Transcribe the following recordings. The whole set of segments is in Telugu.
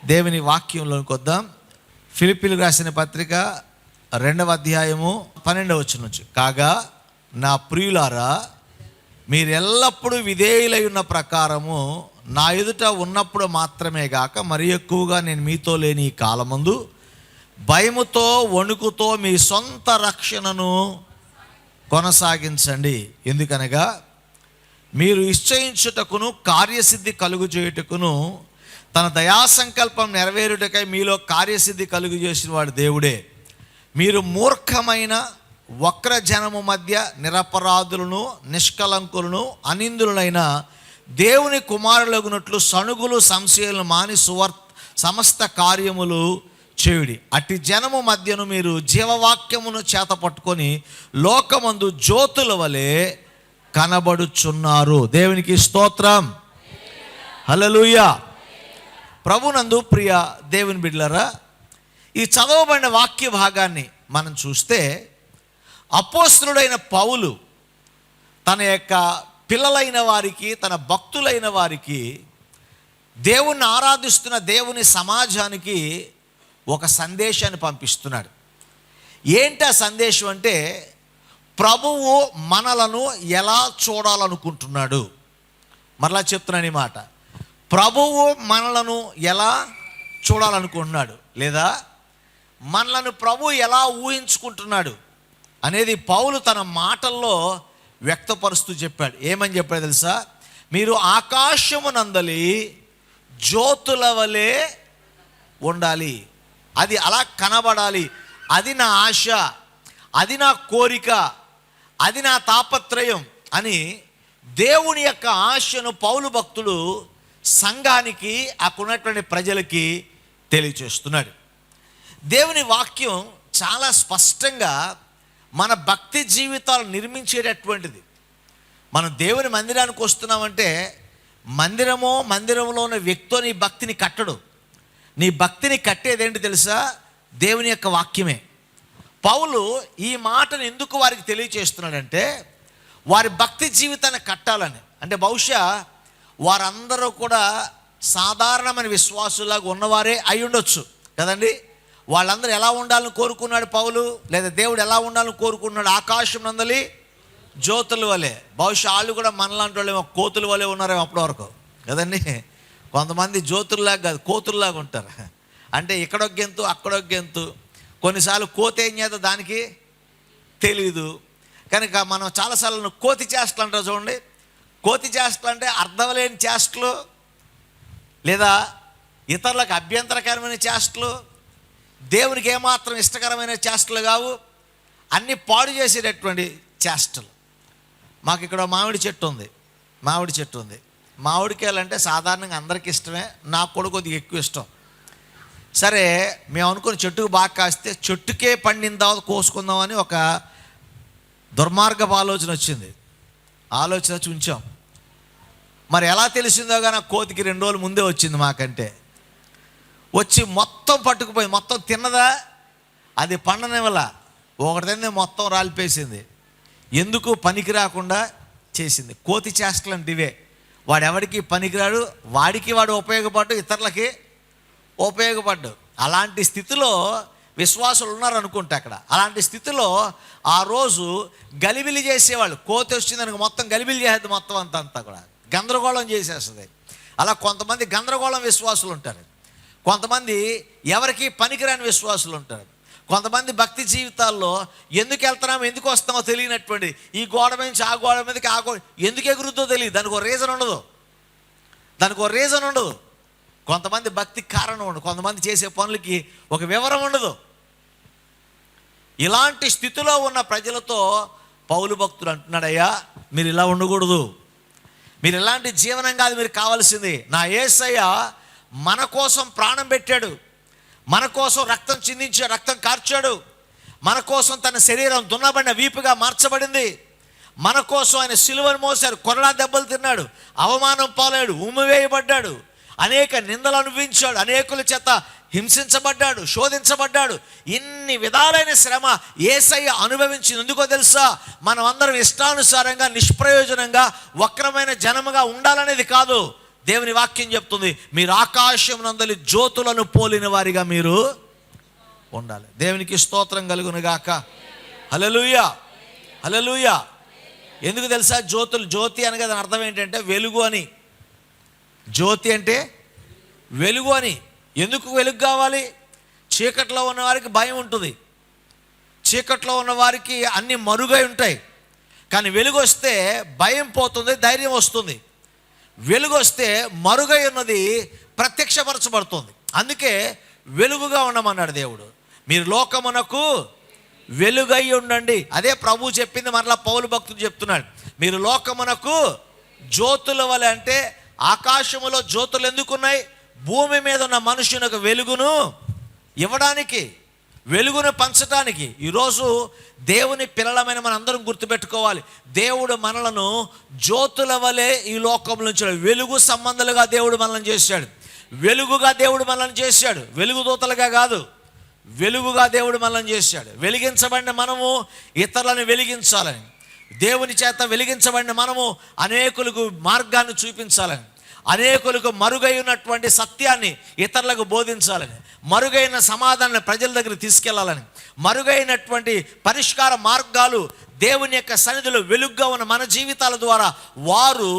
దేవుని వాక్యంలోకి వద్దాం. ఫిలిప్పీలకు రాసిన పత్రిక 2వ అధ్యాయము 12వ వచనం నుంచి. కాగా నా ప్రియులారా, మీరు ఎల్లప్పుడూ విధేయులై ఉన్న ప్రకారము నా ఎదుట ఉన్నప్పుడు మాత్రమే గాక మరి ఎక్కువగా నేను మీతో లేని ఈ కాలమందు భయముతో వణుకుతో మీ సొంత రక్షణను కొనసాగించండి. ఎందుకనగా మీరు నిశ్చయించుటకును కార్యసిద్ధి కలుగు చేయుటకును తన దయాసంకల్పం నెరవేరుటకై మీలో కార్యసిద్ధి కలుగు చేసిన వాడు దేవుడే. మీరు మూర్ఖమైన వక్ర జనము మధ్య నిరపరాధులను నిష్కలంకులను అనిందులైన దేవుని కుమారులగునట్లు సణుగులు సంశయాలను మాని సమస్త కార్యములు చేయుడి. అట్టి జనము మధ్యను మీరు జీవవాక్యమును చేత పట్టుకొని లోకమందు జ్యోతుల వలె కనబడుచున్నారు. దేవునికి స్తోత్రం, హల్లెలూయా. ప్రభునందు ప్రియ దేవుని బిడ్డలారా, ఈ చదవబడిన వాక్య భాగాన్ని మనం చూస్తే అపోస్తలుడైన పౌలు తన యొక్క పిల్లలైన వారికి, తన భక్తులైన వారికి, దేవుణ్ణి ఆరాధిస్తున్న దేవుని సమాజానికి ఒక సందేశాన్ని పంపిస్తున్నాడు. ఏంటి ఆ సందేశం అంటే, ప్రభువు మనలను ఎలా చూడాలనుకుంటున్నాడు. మరలా చెప్తున్నాను ఈ మాట, ప్రభువు మనలను ఎలా చూడాలనుకుంటున్నాడు, లేదా మనలను ప్రభు ఎలా ఊహించుకుంటున్నాడు అనేది పౌలు తన మాటల్లో వ్యక్తపరుస్తూ చెప్పాడు. ఏమని చెప్పాడు తెలుసా? మీరు ఆకాశమునందలి జ్యోతుల వలె ఉండాలి, అది అలా కనబడాలి, అది నా ఆశ, అది నా కోరిక, అది నా తాపత్రయం అని దేవుని యొక్క ఆశను పౌలు భక్తుడు సంఘానికి, అక్కడున్నటువంటి ప్రజలకి తెలియచేస్తున్నాడు. దేవుని వాక్యం చాలా స్పష్టంగా మన భక్తి జీవితాలు నిర్మించేటటువంటిది. మనం దేవుని మందిరానికి వస్తున్నామంటే మందిరంలో ఉన్న వ్యక్తితో నీ భక్తిని కట్టడు. నీ భక్తిని కట్టేదేంటి తెలుసా? దేవుని యొక్క వాక్యమే. పౌలు ఈ మాటను ఎందుకు వారికి తెలియచేస్తున్నాడంటే, వారి భక్తి జీవితాన్ని కట్టాలని. అంటే బహుశా వారందరూ కూడా సాధారణమైన విశ్వాసులాగా ఉన్నవారే అయి ఉండొచ్చు కదండి. వాళ్ళందరూ ఎలా ఉండాలని కోరుకున్నాడు పౌలు, లేదా దేవుడు ఎలా ఉండాలని కోరుకున్నాడు? ఆకాశం నందలి జ్యోతుల వలె. బహుశా వాళ్ళు కూడా మనలాంటి వాళ్ళు కోతుల వలె ఉన్నారేమో అప్పటి వరకు కదండి. కొంతమంది జ్యోతుల్లాగా కాదు, కోతుల్లాగా ఉంటారు. అంటే ఇక్కడొక గెంతు అక్కడొక గెంతు. కొన్నిసార్లు కోతి ఏం చేద్దాం దానికి తెలీదు. కనుక మనం చాలాసార్లు కోతి చేష్టలు అంటారు చూడండి. కోతి చేష్టలు అంటే అర్థం లేని చేష్టలు, లేదా ఇతరులకు అభ్యంతరకరమైన చేష్టలు, దేవునికి ఏమాత్రం ఇష్టకరమైన చేష్టలు కావు, అన్నీ పాడు చేసేటటువంటి చేష్టలు. మాకు ఇక్కడ మామిడి చెట్టు ఉంది. మామిడికాయలు అంటే సాధారణంగా అందరికీ ఇష్టమే, నాకు కూడా కొద్దిగా ఎక్కువ ఇష్టం. సరే, మేము అనుకుని చెట్టుకు బాగా కాస్తే చెట్టుకే పండిన తర్వాత కోసుకుందామని ఒక దుర్మార్గపు ఆలోచన వచ్చింది. ఆలోచన వచ్చి ఉంచాం. మరి ఎలా తెలిసిందో కానీ కోతికి 2 రోజులు ముందే వచ్చింది మాకంటే. వచ్చి మొత్తం పట్టుకుపోయింది. మొత్తం తిన్నదా, అది పండనివల్ల ఒకటి తింది, మొత్తం రాలిపేసింది. ఎందుకు పనికి రాకుండా చేసింది. కోతి చేష్టలు అంటే ఇవే. వాడెవడికి పనికిరాడు, వాడికి వాడు ఉపయోగపడ్డు, ఇతరులకి ఉపయోగపడ్డు. అలాంటి స్థితిలో విశ్వాసులు ఉన్నారనుకుంటే అక్కడ. అలాంటి స్థితిలో ఆ రోజు గలిబిలి చేసేవాళ్ళు. కోతి వచ్చిందనుకో మొత్తం గలిబిలి చేసేది, మొత్తం అంతా కూడా గందరగోళం చేసేస్తుంది. అలా కొంతమంది గందరగోళం విశ్వాసులు ఉంటారు, కొంతమంది ఎవరికి పనికిరాని విశ్వాసులు ఉంటారు. కొంతమంది భక్తి జీవితాల్లో ఎందుకు వెళ్తున్నామో ఎందుకు వస్తామో తెలియనటువంటి, ఈ గోడ నుంచి ఆ గోడ మీదకి ఆ గోడ ఎందుకు ఎగురుద్దో తెలియదు. దానికి ఒక రీజన్ ఉండదు. కొంతమంది భక్తికి కారణం ఉండదు. కొంతమంది చేసే పనులకి ఒక వివరం ఉండదు. ఇలాంటి స్థితిలో ఉన్న ప్రజలతో పౌలు భక్తుడు అంటున్నాడయ్యా, మీరు ఇలా ఉండకూడదు, మీరు ఇలాంటి జీవనం కాదు మీరు కావాల్సింది. నా యేసయ్య మన కోసం ప్రాణం పెట్టాడు, మన కోసం రక్తం చిందించాడు, రక్తం కార్చాడు, మన కోసం తన శరీరం దున్నబడిన వీపుగా మార్చబడింది, మన కోసం ఆయన సిలువను మోసాడు, కొరడా దెబ్బలు తిన్నాడు, అవమానం పాలాడు, ఉమ్మివేయబడ్డాడు, అనేక నిందలు అనుభవించాడు, అనేకుల చేత హింసించబడ్డాడు, శోధించబడ్డాడు. ఇన్ని విధాలైన శ్రమ యేసయ్య అనుభవించింది. ఎందుకో తెలుసా? మనం అందరం ఇష్టానుసారంగా నిష్ప్రయోజనంగా వక్రమైన జనముగా ఉండాలనేది కాదు. దేవుని వాక్యం చెప్తుంది, మీరు ఆకాశం నందలి జ్యోతులను పోలిన వారిగా మీరు ఉండాలి. దేవునికి స్తోత్రం కలుగును గాక. హల్లెలూయా, హల్లెలూయా. ఎందుకు తెలుసా? జ్యోతి అనగా దాని అర్థం ఏంటంటే వెలుగు అని. జ్యోతి అంటే వెలుగు అని. ఎందుకు వెలుగు కావాలి? చీకట్లో ఉన్న వారికి భయం ఉంటుంది, చీకట్లో ఉన్న వారికి అన్నీ మరుగై ఉంటాయి. కానీ వెలుగు వస్తే భయం పోతుంది, ధైర్యం వస్తుంది. వెలుగు వస్తే మరుగై ఉన్నది ప్రత్యక్షపరచబడుతుంది. అందుకే వెలుగుగా ఉండమన్నాడు దేవుడు. మీరు లోకమునకు వెలుగై ఉండండి. అదే ప్రభు చెప్పింది. మరలా పౌలు భక్తుడు చెప్తున్నాడు, మీరు లోకమునకు జ్యోతుల వలె. అంటే ఆకాశములో జ్యోతులు ఎందుకున్నాయి? భూమి మీద ఉన్న మనుషునికి వెలుగును ఇవ్వడానికి, వెలుగును పంచడానికి. ఈరోజు దేవుని పిల్లలమైన మన అందరం గుర్తుపెట్టుకోవాలి, దేవుడు మనలను జ్యోతుల వలె ఈ లోకంలో ఉంచాడు. వెలుగు సంబంధాలుగా దేవుడు మనల్ని చేశాడు, వెలుగుగా దేవుడు మనల్ని చేశాడు. వెలుగు దూతలుగా కాదు, వెలుగుగా దేవుడు మనల్ని చేశాడు. వెలిగించబడిన మనము ఇతరులను వెలిగించాలని, దేవుని చేత వెలిగించబడిన మనము అనేకులకు మార్గాన్ని చూపించాలని, అనేకులకు మరుగై ఉన్నటువంటి సత్యాన్ని ఇతరులకు బోధించాలని, మరుగైన సమాధానాన్ని ప్రజల దగ్గర తీసుకెళ్లాలని, మరుగైనటువంటి పరిష్కార మార్గాలు దేవుని యొక్క సన్నిధిలో వెలుగుగా ఉన్న మన జీవితాల ద్వారా వారు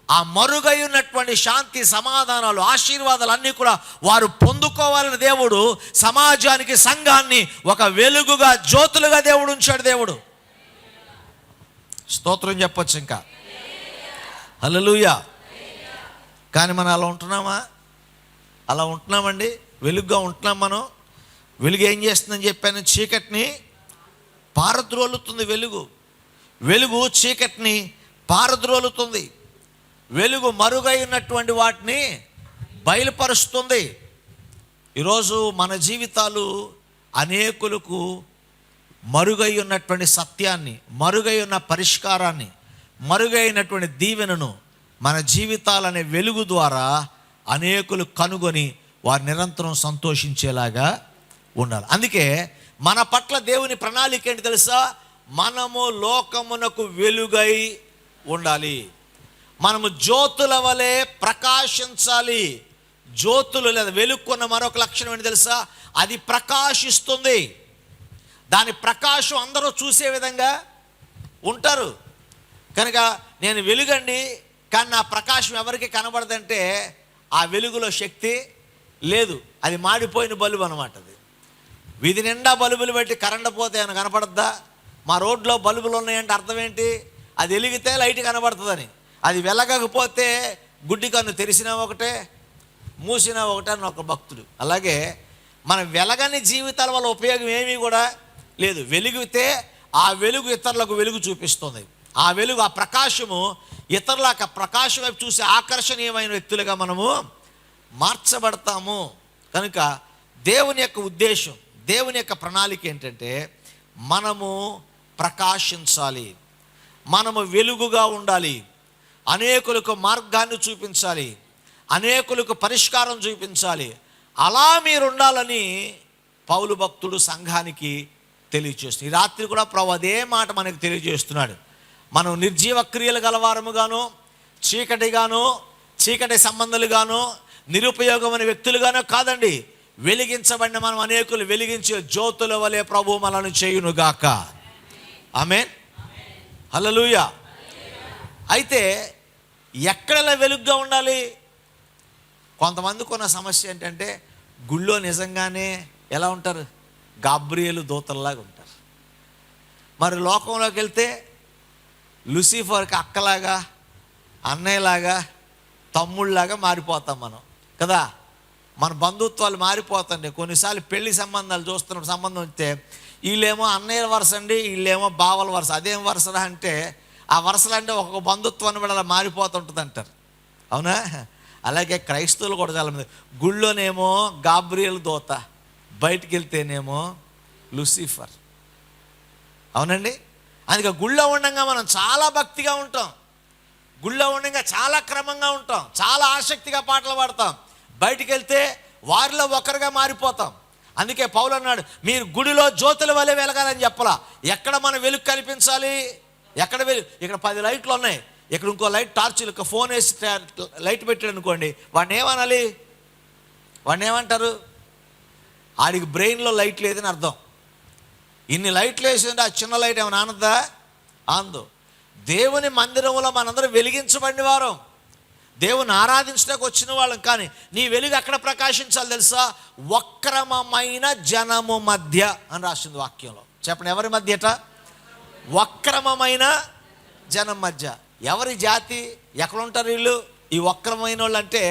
ఆ మరుగై ఉన్నటువంటి శాంతి, సమాధానాలు, ఆశీర్వాదాలు అన్నీ కూడా వారు పొందుకోవాలని దేవుడు సమాజానికి, సంఘాన్ని ఒక వెలుగుగా, జ్యోతులుగా దేవుడు ఉంచాడు. దేవుడు స్తోత్రం చెప్పొచ్చు ఇంకా. హల్లెలూయా. కానీ మనం అలా ఉంటున్నామా? అలా ఉంటున్నామండి? వెలుగుగా ఉంటున్నాం మనం? వెలుగు ఏం చేస్తుందని చెప్పాను, చీకటిని పారద్రోలుతుంది. వెలుగు చీకటిని పారద్రోలుతుంది. వెలుగు మరుగై ఉన్నటువంటి వాటిని బయలుపరుస్తుంది. ఈరోజు మన జీవితాలు అనేకులకు మరుగై ఉన్నటువంటి సత్యాన్ని, మరుగై ఉన్న పరిష్కారాన్ని, మరుగైనటువంటి దీవెనను మన జీవితాలనే వెలుగు ద్వారా అనేకులు కనుగొని వారు నిరంతరం సంతోషించేలాగా ఉండాలి. అందుకే మన పట్ల దేవుని ప్రణాళిక ఏంటి తెలుసా? మనము లోకమునకు వెలుగై ఉండాలి. మనము జ్యోతుల వలె ప్రకాశించాలి. జ్యోతులు లేదా వెలుగుకున్న మరొక లక్షణం ఏంటి తెలుసా? అది ప్రకాశిస్తుంది. దాని ప్రకాశం అందరూ చూసే విధంగా ఉంటారు. కనుక నేను వెలుగండి, కానీ నా ప్రకాశం ఎవరికి కనబడదంటే ఆ వెలుగులో శక్తి లేదు. అది మాడిపోయిన బల్బు అనమాట. అది వీధి నిండా బల్బులు పెట్టి కరెంట్ పోతే ఏమైనా కనపడద్దా? మా రోడ్లో బల్బులు ఉన్నాయంటే అర్థం ఏంటి? అది వెలిగితే లైట్ కనబడుతుందని. అది వెలగకపోతే గుడ్డి కన్ను తెరిసినా ఒకటే, మూసినా ఒకటే అని ఒక భక్తుడు. అలాగే మన వెలగని జీవితాల వల్ల ఉపయోగం ఏమీ కూడా లేదు. వెలిగితే ఆ వెలుగు ఇతరులకు వెలుగు చూపిస్తుంది. ఆ వెలుగు, ఆ ప్రకాశము ఇతరులకు ప్రకాశం వైపు చూసి ఆకర్షణీయమైన వ్యక్తులుగా మనము మార్చబడతాము. కనుక దేవుని యొక్క ఉద్దేశం, దేవుని యొక్క ప్రణాళిక ఏంటంటే మనము ప్రకాశించాలి, మనము వెలుగుగా ఉండాలి, అనేకులకు మార్గాన్ని చూపించాలి, అనేకులకు పరిష్కారం చూపించాలి. అలా మీరు ఉండాలని పౌలు భక్తుడు సంఘానికి తెలియజేస్తుంది. ఈ రాత్రి కూడా ప్రభు అదే మాట మనకు తెలియజేస్తున్నాడు. మనం నిర్జీవ క్రియలు గలవారముగాను, చీకటిగాను, చీకటి సంబంధాలుగాను, నిరుపయోగమైన వ్యక్తులుగానో కాదండి. వెలిగించబడిన మనం అనేకులు వెలిగించే జ్యోతుల వలె ప్రభు మనల్ని చేయునుగాక. ఆమేన్, హల్లెలూయా. అయితే ఎక్కడలా వెలుగుగా ఉండాలి? కొంతమందికి ఉన్న సమస్య ఏంటంటే గుళ్ళో నిజంగానే ఎలా ఉంటారు? గాబ్రియేలు దూతల్లాగా ఉంటారు. మరి లోకంలోకి వెళ్తే లూసిఫర్కి అక్కలాగా, అన్నయ్యలాగా, తమ్ముళ్ళలాగా మారిపోతాం మనం కదా. మన బంధుత్వాలు మారిపోతండి. కొన్నిసార్లు పెళ్లి సంబంధాలు చూస్తున్న సంబంధం వస్తే వీళ్ళేమో అన్నయ్యల వరుస అండి, వీళ్ళేమో బావల వరుస. అదేం వరుసరా అంటే ఆ వరుసలు అంటే ఒక్కొక్క బంధుత్వాన్ని కూడా అలా మారిపోతుంటుంది అంటారు. అవునా? అలాగే క్రైస్తవులు కూడా చాలామంది గుళ్ళోనేమో గాబ్రియేలు దూత, బయటికి వెళ్తేనేమో లూసిఫర్. అవునండి. అందుకే గుళ్ళో ఉండగా మనం చాలా భక్తిగా ఉంటాం, గుళ్ళో ఉండగా చాలా క్రమంగా ఉంటాం, చాలా ఆసక్తిగా పాటలు పాడతాం. బయటికి వెళ్తే వారిలో ఒకరుగా మారిపోతాం. అందుకే పౌలు అన్నాడు, మీరు గుడిలో జ్యోతుల వలె వెలగాలని చెప్పలా. ఎక్కడ మనం వెలుగు కనిపించాలి? ఎక్కడ వెలుగు? ఇక్కడ 10 లైట్లు ఉన్నాయి, ఇక్కడ ఇంకో లైట్ టార్చ్ ఒక ఫోన్ వేసి లైట్ పెట్టాడు అనుకోండి, వాడిని ఏమనాలి? వాడిని ఏమంటారు? ఆడికి బ్రెయిన్లో లైట్ లేదని అర్థం. ఇన్ని లైట్లు వేసిందంటే ఆ చిన్న లైట్ ఏమైనా ఆనద్దా? ఆందో. దేవుని మందిరంలో మనందరం వెలిగించబడిన వారం, దేవుని ఆరాధించడానికి వచ్చిన వాళ్ళం. కానీ నీ వెలుగు ఎక్కడ ప్రకాశించాలి తెలుసా? వక్రమమైన జనము మధ్య అని రాసింది వాక్యంలో. చెప్పండి, ఎవరి మధ్యట? వక్రమమైన జనం మధ్య. ఎవరి జాతి? ఎక్కడ ఉంటారు వీళ్ళు? ఈ వక్రమైన వాళ్ళు అంటే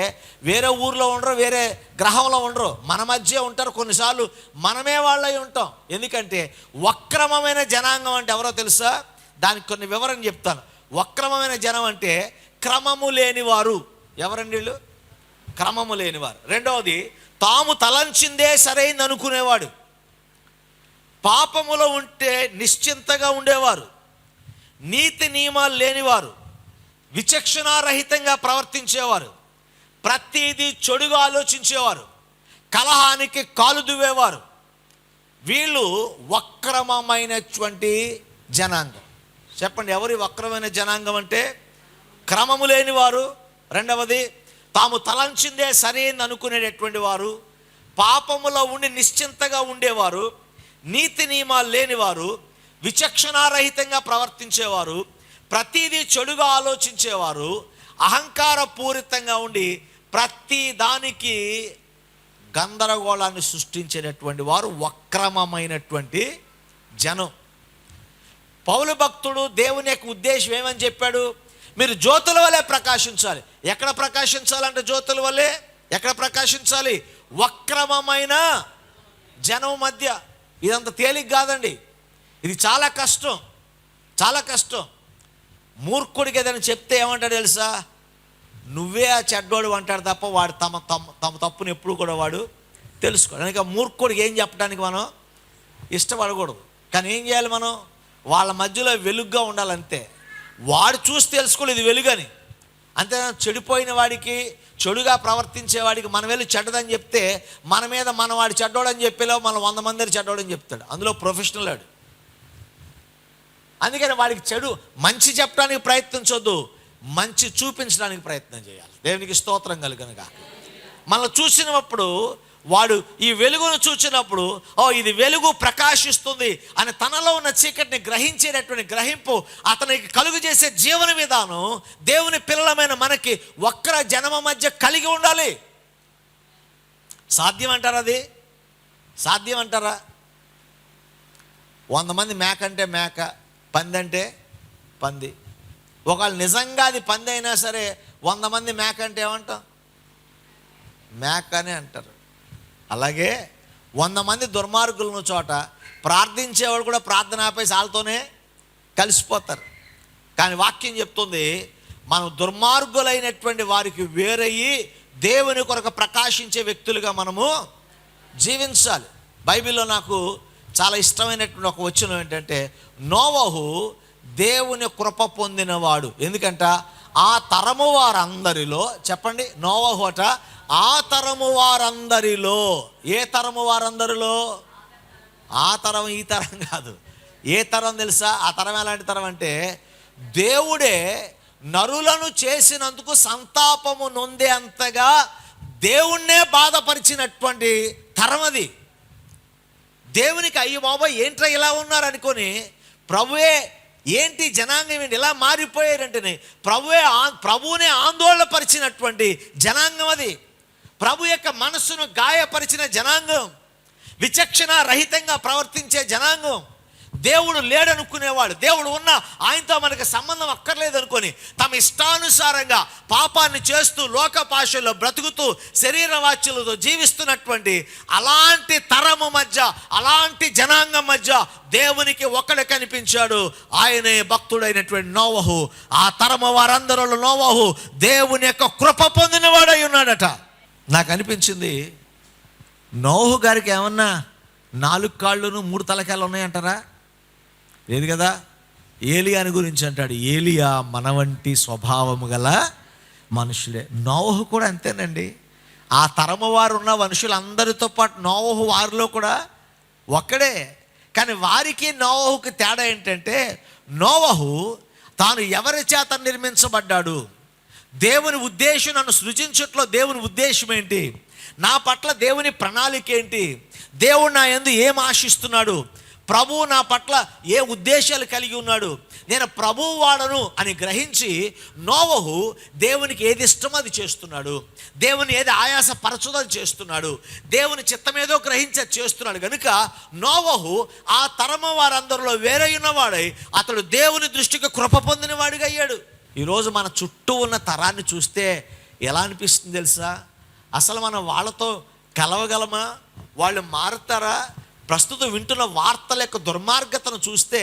వేరే ఊర్లో ఉండరు, వేరే గ్రహంలో ఉండరు, మన మధ్య ఉంటారు. కొన్నిసార్లు మనమే వాళ్ళై ఉంటాం. ఎందుకంటే వక్రమమైన జనాంగం అంటే ఎవరో తెలుసా? దానికి కొన్ని వివరణ చెప్తాను. వక్రమమైన జనం అంటే క్రమము లేనివారు. ఎవరండి వీళ్ళు? క్రమము లేనివారు. రెండవది, తాము తలంచిందే సరైంది అనుకునేవాడు. పాపములో ఉంటే నిశ్చింతగా ఉండేవారు. నీతి నియమాలు లేనివారు. విచక్షణారహితంగా ప్రవర్తించేవారు. ప్రతిదీ చెడుగా ఆలోచించేవారు. కలహానికి కాలు దువ్వేవారు. వీళ్ళు వక్రమమైనటువంటి జనాంగం. చెప్పండి, ఎవరి వక్రమైన జనాంగం అంటే? క్రమము లేని వారు. రెండవది, తాము తలంచిందే సరైనది అనుకునేటటువంటి వారు. పాపములో ఉండి నిశ్చింతగా ఉండేవారు. నీతి నియమాలు లేనివారు. విచక్షణారహితంగా ప్రవర్తించేవారు. ప్రతిదీ చెడుగా ఆలోచించేవారు. అహంకారపూరితంగా ఉండి ప్రతి దానికి గందరగోళాన్ని సృష్టించేటటువంటి వారు వక్రమమైనటువంటి జనం. పౌలు భక్తుడు దేవుని యొక్క ఉద్దేశం ఏమని చెప్పాడు? మీరు జ్యోతుల వలె ప్రకాశించాలి. ఎక్కడ ప్రకాశించాలంటే జ్యోతుల వలె. ఎక్కడ ప్రకాశించాలి? వక్రమమైన జనం మధ్య. ఇదంత తేలిక కాదండి, ఇది చాలా కష్టం, చాలా కష్టం. మూర్ఖుడికి ఏదైనా చెప్తే ఏమంటాడు తెలుసా? నువ్వే ఆ చెడ్డోడు అంటాడు తప్ప వాడు తమ తప్పుని ఎప్పుడు కూడా వాడు తెలుసుకోడు. కనుక మూర్ఖుడికి ఏం చెప్పడానికి మనం ఇష్టపడకూడదు. కానీ ఏం చేయాలి? మనం వాళ్ళ మధ్యలో వెలుగుగా ఉండాలంతే. వాడు చూసి తెలుసుకోలేదు ఇది వెలుగని. అంతే. చెడిపోయిన వాడికి, చెడుగా ప్రవర్తించేవాడికి మనం వెళ్ళి చెడ్డదని చెప్తే మన మీద వాడి చెడ్డోడని చెప్పేలో మనం 100 మంది చెడ్డోడని చెప్తాడు. అందులో ప్రొఫెషనల్ వాడు. అందుకని వాడికి మంచి చెప్పడానికి ప్రయత్నించొద్దు, మంచి చూపించడానికి ప్రయత్నం చేయాలి. దేవునికి స్తోత్రం కలుగును గాక. మనం చూసినప్పుడు వాడు ఈ వెలుగును చూసినప్పుడు, ఓ ఇది వెలుగు ప్రకాశిస్తుంది అని తనలో ఉన్న చీకటిని గ్రహించేటటువంటి గ్రహింపు అతనికి కలుగు చేసే జీవన విధానం దేవుని పిల్లలమైన మనకి వక్ర జనమ మధ్య కలిగి ఉండాలి. సాధ్యం అంటారా? అది సాధ్యం అంటారా? 100 మంది మేక అంటే మేక, పంది అంటే పంది. ఒకవేళ నిజంగా అది పంది అయినా సరే 100 మంది మేక అంటే ఏమంటాం? మేక అని అంటారు. అలాగే 100 మంది దుర్మార్గులను చోట ప్రార్థించేవాడు కూడా ప్రార్థన ఆపేసి వాళ్ళతోనే కలిసిపోతారు. కానీ వాక్యం చెప్తుంది, మనం దుర్మార్గులైనటువంటి వారికి వేరయ్యి దేవుని కొరకు ప్రకాశించే వ్యక్తులుగా మనము జీవించాలి. బైబిల్లో నాకు చాలా ఇష్టమైనటువంటి ఒక వచనం ఏంటంటే, నోవహు దేవుని కృప పొందినవాడు. ఎందుకంట ఆ తరము వారందరిలో, చెప్పండి, నోవహు అట ఆ తరము వారందరిలో. ఏ తరము వారందరిలో? ఆ తరం ఈ తరం కాదు. ఏ తరం తెలుసా? ఆ తరం ఎలాంటి తరం అంటే, దేవుడే నరులను చేసినందుకు సంతాపము నొందే అంతగా దేవుణ్ణే బాధపరిచినటువంటి తరం అది. దేవునికి అయ్యో బాబా ఏంట్రా ఇలా ఉన్నారు అనుకొని ప్రభువే ఏంటి జనాంగం ఏంటి ఇలా మారిపోయారంటేనే ప్రభువునే ఆందోళన పరిచినటువంటి జనాంగం అది. ప్రభు యొక్క మనస్సును గాయపరిచిన జనాంగం, విచక్షణ రహితంగా ప్రవర్తించే జనాంగం, దేవుడు లేడనుకునేవాడు, దేవుడు ఉన్నా ఆయనతో మనకు సంబంధం అక్కర్లేదు అనుకొని తమ ఇష్టానుసారంగా పాపాన్ని చేస్తూ లోకపాశల్లో బ్రతుకుతూ శరీర వాచ్యులతో జీవిస్తున్నటువంటి అలాంటి తరము మధ్య, అలాంటి జనాంగం మధ్య దేవునికి ఒక్కడే కనిపించాడు. ఆయనే భక్తుడైనటువంటి నోవహు. ఆ తరము వారందరిలో నోవహు దేవుని యొక్క కృప పొందినవాడై ఉన్నాడట. నాకు అనిపించింది, నోవహు గారికి ఏమన్నా 4 కాళ్ళును 3 తలకాయలు ఉన్నాయంటారా? లేదు కదా. ఏలియాని గురించి అంటాడు, ఏలియా మన వంటి స్వభావము గల మనుషులే. నోవహు కూడా అంతేనండి. ఆ తరము వారు ఉన్న మనుషులందరితో పాటు నోవహు వారిలో కూడా ఒక్కడే. కానీ వారికి నోవహుకి తేడా ఏంటంటే, నోవహు తాను ఎవరి చేత నిర్మించబడ్డాడు, దేవుని ఉద్దేశం, నన్ను సృజించట్లో దేవుని ఉద్దేశం ఏంటి, నా పట్ల దేవుని ప్రణాళిక ఏంటి, దేవుడు నా యందు ఏం ఆశిస్తున్నాడు, ప్రభువు నా పట్ల ఏ ఉద్దేశాలు కలిగి ఉన్నాడు, నేను ప్రభువు వాడను అని గ్రహించి నోవహు దేవునికి ఏది ఇష్టమో అది చేస్తున్నాడు, దేవుని ఏది ఆయాసపరచుదో అది చేస్తున్నాడు, దేవుని చిత్తమేదో గ్రహించి చేస్తున్నాడు. కనుక నోవహు ఆ తరమ వారందరిలో వేరే ఉన్నవాడై అతడు దేవుని దృష్టికి కృప పొందిన వాడిగా అయ్యాడు. ఈరోజు మన చుట్టూ ఉన్న తరాన్ని చూస్తే ఎలా అనిపిస్తుంది తెలుసా? అసలు మనం వాళ్ళతో కలవగలమా? వాళ్ళు మారుతారా? ప్రస్తుతం వింటున్న వార్తల యొక్క దుర్మార్గతను చూస్తే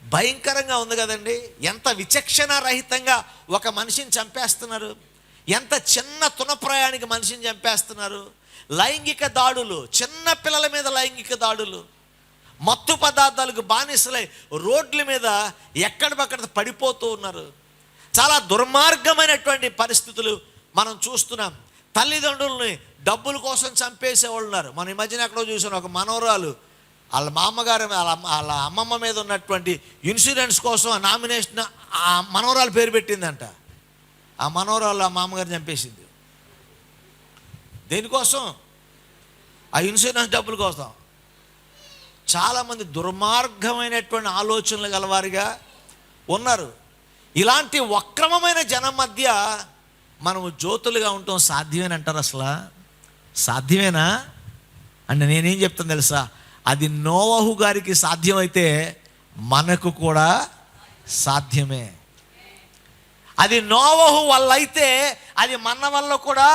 భయంకరంగా ఉంది కదండి. ఎంత విచక్షణ రహితంగా ఒక మనిషిని చంపేస్తున్నారు, ఎంత చిన్న తునప్రాయానికి మనిషిని చంపేస్తున్నారు. లైంగిక దాడులు, చిన్న పిల్లల మీద లైంగిక దాడులు, మత్తు పదార్థాలకు బానిసలై రోడ్ల మీద ఎక్కడిపక్కడ పడిపోతూ ఉన్నారు. చాలా దుర్మార్గమైనటువంటి పరిస్థితులు మనం చూస్తున్నాం. తల్లిదండ్రుల్ని డబ్బుల కోసం చంపేసేవాళ్ళు ఉన్నారు. మనం ఈ మధ్యన ఎక్కడో చూసాను, ఒక మనవరాలు వాళ్ళ మామగారు వాళ్ళ అమ్మమ్మ మీద ఉన్నటువంటి ఇన్సూరెన్స్ కోసం ఆ నామినేషన్ ఆ మనవరాలు పేరు పెట్టిందంట. ఆ మనవరాలు ఆ మామగారు చంపేసింది. దేనికోసం? ఆ ఇన్సూరెన్స్ డబ్బుల కోసం. చాలామంది దుర్మార్గమైనటువంటి ఆలోచనలు గలవారిగా ఉన్నారు. ఇలాంటి వక్రమమైన జనం మధ్య మనము జ్యోతులుగా ఉండటం సాధ్యమేనంటారు? అసలు సాధ్యమేనా అంటే నేనేం చెప్తాను తెలుసా? అది నోవహు గారికి సాధ్యమైతే మనకు కూడా సాధ్యమే. అది నోవహు వల్ల అయితే అది మన వల్ల కూడా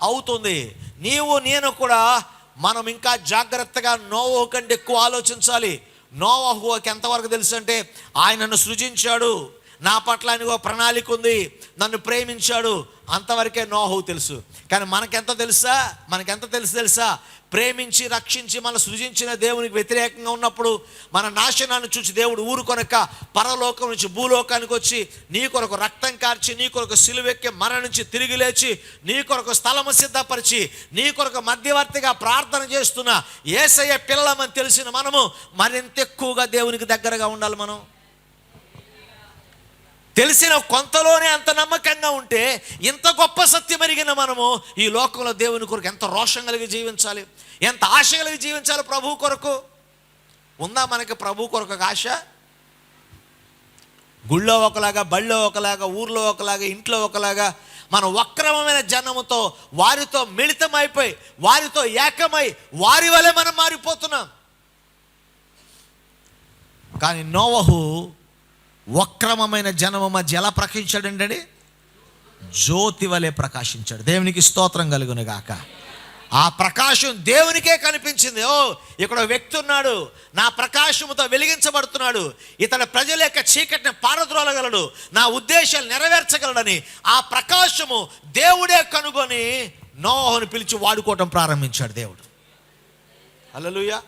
అవుతుంది. నీవు నేను కూడా మనం ఇంకా జాగ్రత్తగా నోవహు కంటే ఎక్కువ ఆలోచించాలి. నోవహుకి ఎంతవరకు తెలుసు అంటే, ఆయనను సృజించాడు, నా పట్ల ఆయనకు ఒక ప్రణాళిక ఉంది, నన్ను ప్రేమించాడు, అంతవరకే నోవహు తెలుసు. కానీ మనకెంత తెలుసా? ప్రేమించి రక్షించి మన సృజించిన దేవునికి వ్యతిరేకంగా ఉన్నప్పుడు మన నాశనాన్ని చూసి దేవుడు ఊరుకొనక పరలోకం నుంచి భూలోకానికి వచ్చి నీ కొరకు రక్తం కార్చి, నీ కొరకు సిలువెక్కి మరణించి తిరిగి లేచి, నీ కొరకు స్థలము సిద్ధపరిచి, నీ కొరకు మధ్యవర్తిగా ప్రార్థన చేస్తున్న యేసయ్య పిల్లలమని తెలిసిన మనము మరింత ఎక్కువగా దేవునికి దగ్గరగా ఉండాలి. మనం తెలిసిన కొంతలోనే అంత నమ్మకంగా ఉంటే, ఇంత గొప్ప సత్యం ఎరిగిన మనము ఈ లోకంలో దేవుని కొరకు ఎంత రోషం కలిగి జీవించాలి, ఎంత ఆశ కలిగి జీవించాలి. ప్రభు కొరకు ఉందా మనకి? ప్రభు కొరకు ఒక ఆశ? గుళ్ళో ఒకలాగా, బళ్ళో ఒకలాగా, ఊర్లో ఒకలాగా, ఇంట్లో ఒకలాగా మన వక్రమైన జనముతో వారితో మిళితమైపోయి, వారితో ఏకమై వారి వలె మనం మారిపోతున్నాం. కానీ నోవహు వక్రమమైన జనము మధ్య ఎలా ప్రకాశించాడండి? జ్యోతి వలె ప్రకాశించాడు. దేవునికి స్తోత్రం కలుగును గాక. ఆ ప్రకాశం దేవునికే కనిపించింది. ఇక్కడ వ్యక్తి ఉన్నాడు, నా ప్రకాశముతో వెలిగించబడుతున్నాడు, ఇతడు ప్రజల యొక్క చీకటిని పారద్రోలగలడు, నా ఉద్దేశాలు నెరవేర్చగలడని ఆ ప్రకాశము దేవుడే కనుగొని నోవహుని పిలిచి వాడుకోవటం ప్రారంభించాడు దేవుడు. హల్లెలూయా.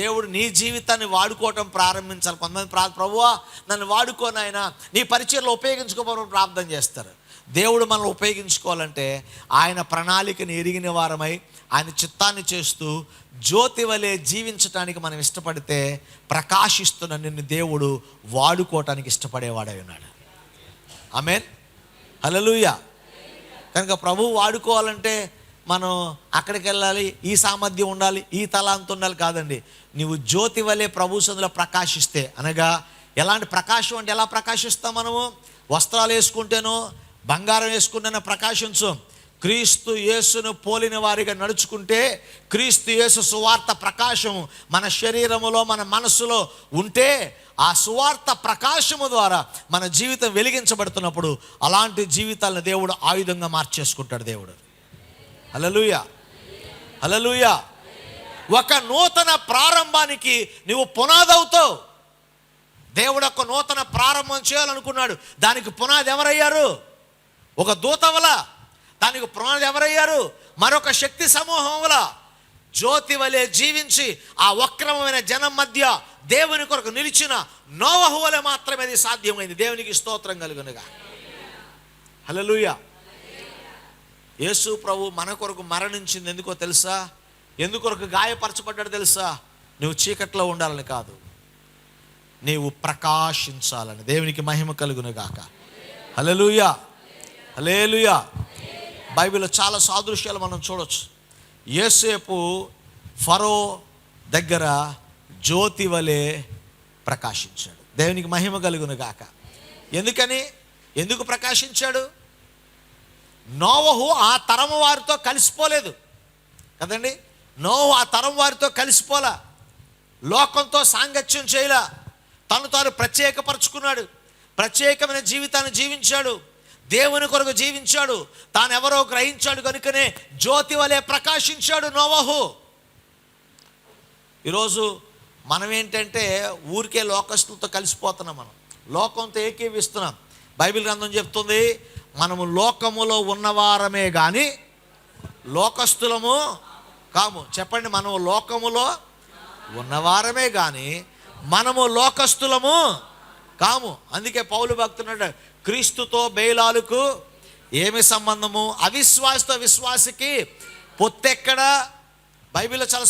దేవుడు నీ జీవితాన్ని వాడుకోవటం ప్రారంభించాలి. కొంతమంది ప్రభువా నన్ను వాడుకోనైనా నీ పరిచయంలో ఉపయోగించుకోమని ప్రార్థన చేస్తారు. దేవుడు మనల్ని ఉపయోగించుకోవాలంటే ఆయన ప్రణాళికని ఎరిగిన వారమై ఆయన చిత్తాన్ని చేస్తూ జ్యోతి వలె జీవించటానికి మనం ఇష్టపడితే ప్రకాశిస్తున్న నిన్ను దేవుడు వాడుకోవటానికి ఇష్టపడేవాడై ఉన్నాడు. ఆమేన్. హల్లెలూయా. కనుక ప్రభువు వాడుకోవాలంటే మనం అక్కడికి వెళ్ళాలి, ఈ సామర్థ్యం ఉండాలి, ఈ తలాంత ఉండాలి కాదండి. నువ్వు జ్యోతి వలె ప్రభు సన్నిధిలో ప్రకాశిస్తే, అనగా ఎలాంటి ప్రకాశం అంటే ఎలా ప్రకాశిస్తాం? మనము వస్త్రాలు వేసుకుంటేనో బంగారం వేసుకుంటేనో ప్రకాశించు. క్రీస్తు యేసును పోలిన వారిగా నడుచుకుంటే, క్రీస్తు యేసు సువార్త ప్రకాశం మన శరీరములో మన మనస్సులో ఉంటే, ఆ సువార్త ప్రకాశము ద్వారా మన జీవితం వెలిగించబడుతున్నప్పుడు అలాంటి జీవితాలను దేవుడు ఆయుధంగా మార్చేసుకుంటాడు దేవుడు. హల్లెలూయా. హల్లెలూయా. ఒక నూతన ప్రారంభానికి నువ్వు పునాదవుతావు. దేవుడు ఒక నూతన ప్రారంభం చేయాలనుకున్నాడు. దానికి పునాది ఎవరయ్యారు? ఒక దూత వల. దానికి పునాది ఎవరయ్యారు? మరొక శక్తి సమూహం వల. జ్యోతి వలె జీవించి ఆ వక్రమైన జనం మధ్య దేవుని కొరకు నిలిచిన నోవహు వలె మాత్రమే అది సాధ్యమైంది. దేవునికి స్తోత్రం కలుగునుగా. హల్లెలూయా. యేసు ప్రభు మన కొరకు మరణించింది ఎందుకో తెలుసా? ఎందుకొరకు గాయపరచబడ్డాడు తెలుసా? నువ్వు చీకట్లో ఉండాలని కాదు, నీవు ప్రకాశించాలని. దేవునికి మహిమ కలుగును గాక. హల్లెలూయా, హల్లెలూయా. బైబిల్లో చాలా సాదృశ్యాలు మనం చూడొచ్చు. యోసేపు ఫరో దగ్గర జ్యోతి వలె ప్రకాశించాడు. దేవునికి మహిమ కలుగును గాక. ఎందుకు ప్రకాశించాడు? నోవహు ఆ తరం వారితో కలిసిపోలేదు కదండి. నోవహు ఆ తరం వారితో కలిసిపోలా, లోకంతో సాంగత్యం చేయలా, తను తాను ప్రత్యేకపరుచుకున్నాడు, ప్రత్యేకమైన జీవితాన్ని జీవించాడు, దేవుని కొరకు జీవించాడు, తాను ఎవరో గ్రహించాడు కనుకనే జ్యోతి వలె ప్రకాశించాడు నోవహు. ఈరోజు మనం ఏంటంటే ఊరికే లోకస్తులతో కలిసిపోతున్నాం, మనం లోకంతో ఏకీవిస్తున్నాం. బైబిల్ గ్రంథం చెప్తుంది, మనము లోకములో ఉన్నవారమే కానీ లోకస్తులము కాము. చెప్పండి, మనము లోకములో ఉన్నవారమే కానీ మనము లోకస్తులము కాము. అందుకే పౌలు భక్తుడు, క్రీస్తుతో బేలాలకు ఏమి సంబంధము? అవిశ్వాసతో విశ్వాసికి పొత్తెక్కడా? బైబిల్లో చాలా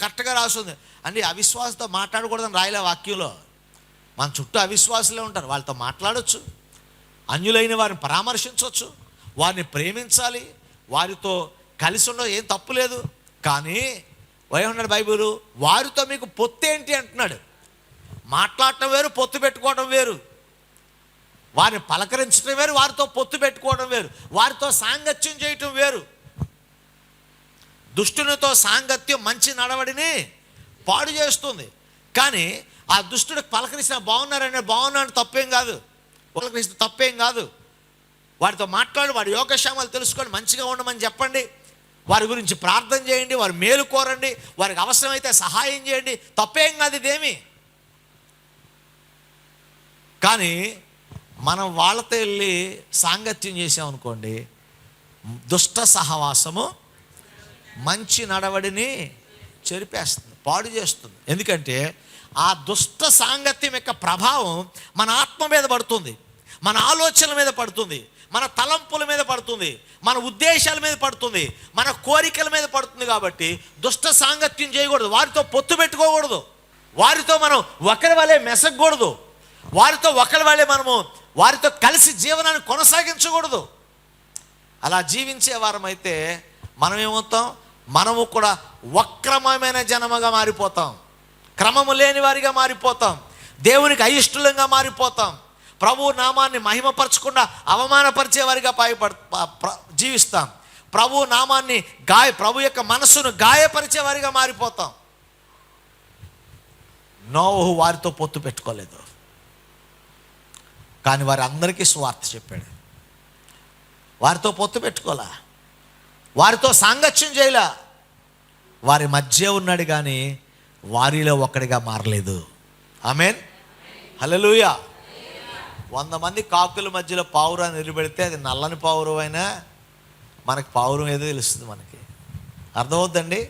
కరెక్ట్గా రాస్తుంది అండి. అవిశ్వాసంతో మాట్లాడకూడదని రాయలే వాక్యంలో. మన చుట్టూ అవిశ్వాసులే ఉంటారు, వాళ్ళతో మాట్లాడొచ్చు, అన్యులైన వారిని పరామర్శించవచ్చు, వారిని ప్రేమించాలి, వారితో కలిసి ఉండడం ఏం తప్పు లేదు. కానీ ఏమన్నాడు బైబిల్? వారితో మీకు పొత్తేంటి అంటున్నాడు. మాట్లాడటం వేరు, పొత్తు పెట్టుకోవడం వేరు. వారిని పలకరించడం వేరు, వారితో పొత్తు పెట్టుకోవడం వేరు. వారితో సాంగత్యం చేయటం వేరు. దుష్టునితో సాంగత్యం మంచి నడవడిని పాడు చేస్తుంది. కానీ ఆ దుష్టుడికి పలకరించిన బాగున్నారని తప్పేం కాదు, పలకరిస్తే తప్పేం కాదు. వారితో మాట్లాడి వారి యోగక్షేమాలు తెలుసుకొని మంచిగా ఉండమని చెప్పండి, వారి గురించి ప్రార్థన చేయండి, వారి మేలు కోరండి, వారికి అవసరమైతే సహాయం చేయండి, తప్పేం కాదు ఇదేమి. కానీ మనం వాళ్ళతో వెళ్ళి సాంగత్యం చేసామనుకోండి, దుష్ట సహవాసము మంచి నడవడిని చెరిపేస్తుంది, పాడు చేస్తుంది. ఎందుకంటే ఆ దుష్ట సాంగత్యం యొక్క ప్రభావం మన ఆత్మ మీద పడుతుంది, మన ఆలోచనల మీద పడుతుంది, మన తలంపుల మీద పడుతుంది, మన ఉద్దేశాల మీద పడుతుంది, మన కోరికల మీద పడుతుంది. కాబట్టి దుష్ట సాంగత్యం చేయకూడదు, వారితో పొత్తు పెట్టుకోకూడదు, వారితో మనం ఒకరి వలె మెసగకూడదు, వారితో ఒకరి వలె వారితో కలిసి జీవనాన్ని కొనసాగించకూడదు. అలా జీవించే వారమైతే మనం ఏమవుతాం? మనము కూడా వక్రమైన జనముగా మారిపోతాం, క్రమము లేని వారిగా మారిపోతాం, దేవునికి అయిష్టంగా మారిపోతాం, ప్రభు నామాన్ని మహిమపరచకుండా అవమానపరిచే వారిగా జీవిస్తాం, ప్రభు నామాన్ని ప్రభు యొక్క మనస్సును గాయపరిచే వారిగా మారిపోతాం. నోవహు వారితో పొత్తు పెట్టుకోలేదు, కానీ వారి అందరికీ సువార్త చెప్పాడు. వారితో పొత్తు పెట్టుకోలే, వారితో సాంగత్యం చేయలే, వారి మధ్య ఉన్నాడు కానీ వారిలో ఒక్కడిగా మారలేదు. ఆమేన్, హల్లెలూయా. 100 మంది కాకుల మధ్యలో పావురాన్ని నిలబెడితే అది నల్లని పావురం అయినా మనకి పావురం ఏదో తెలుస్తుంది, మనకి అర్థమవుతుందండి.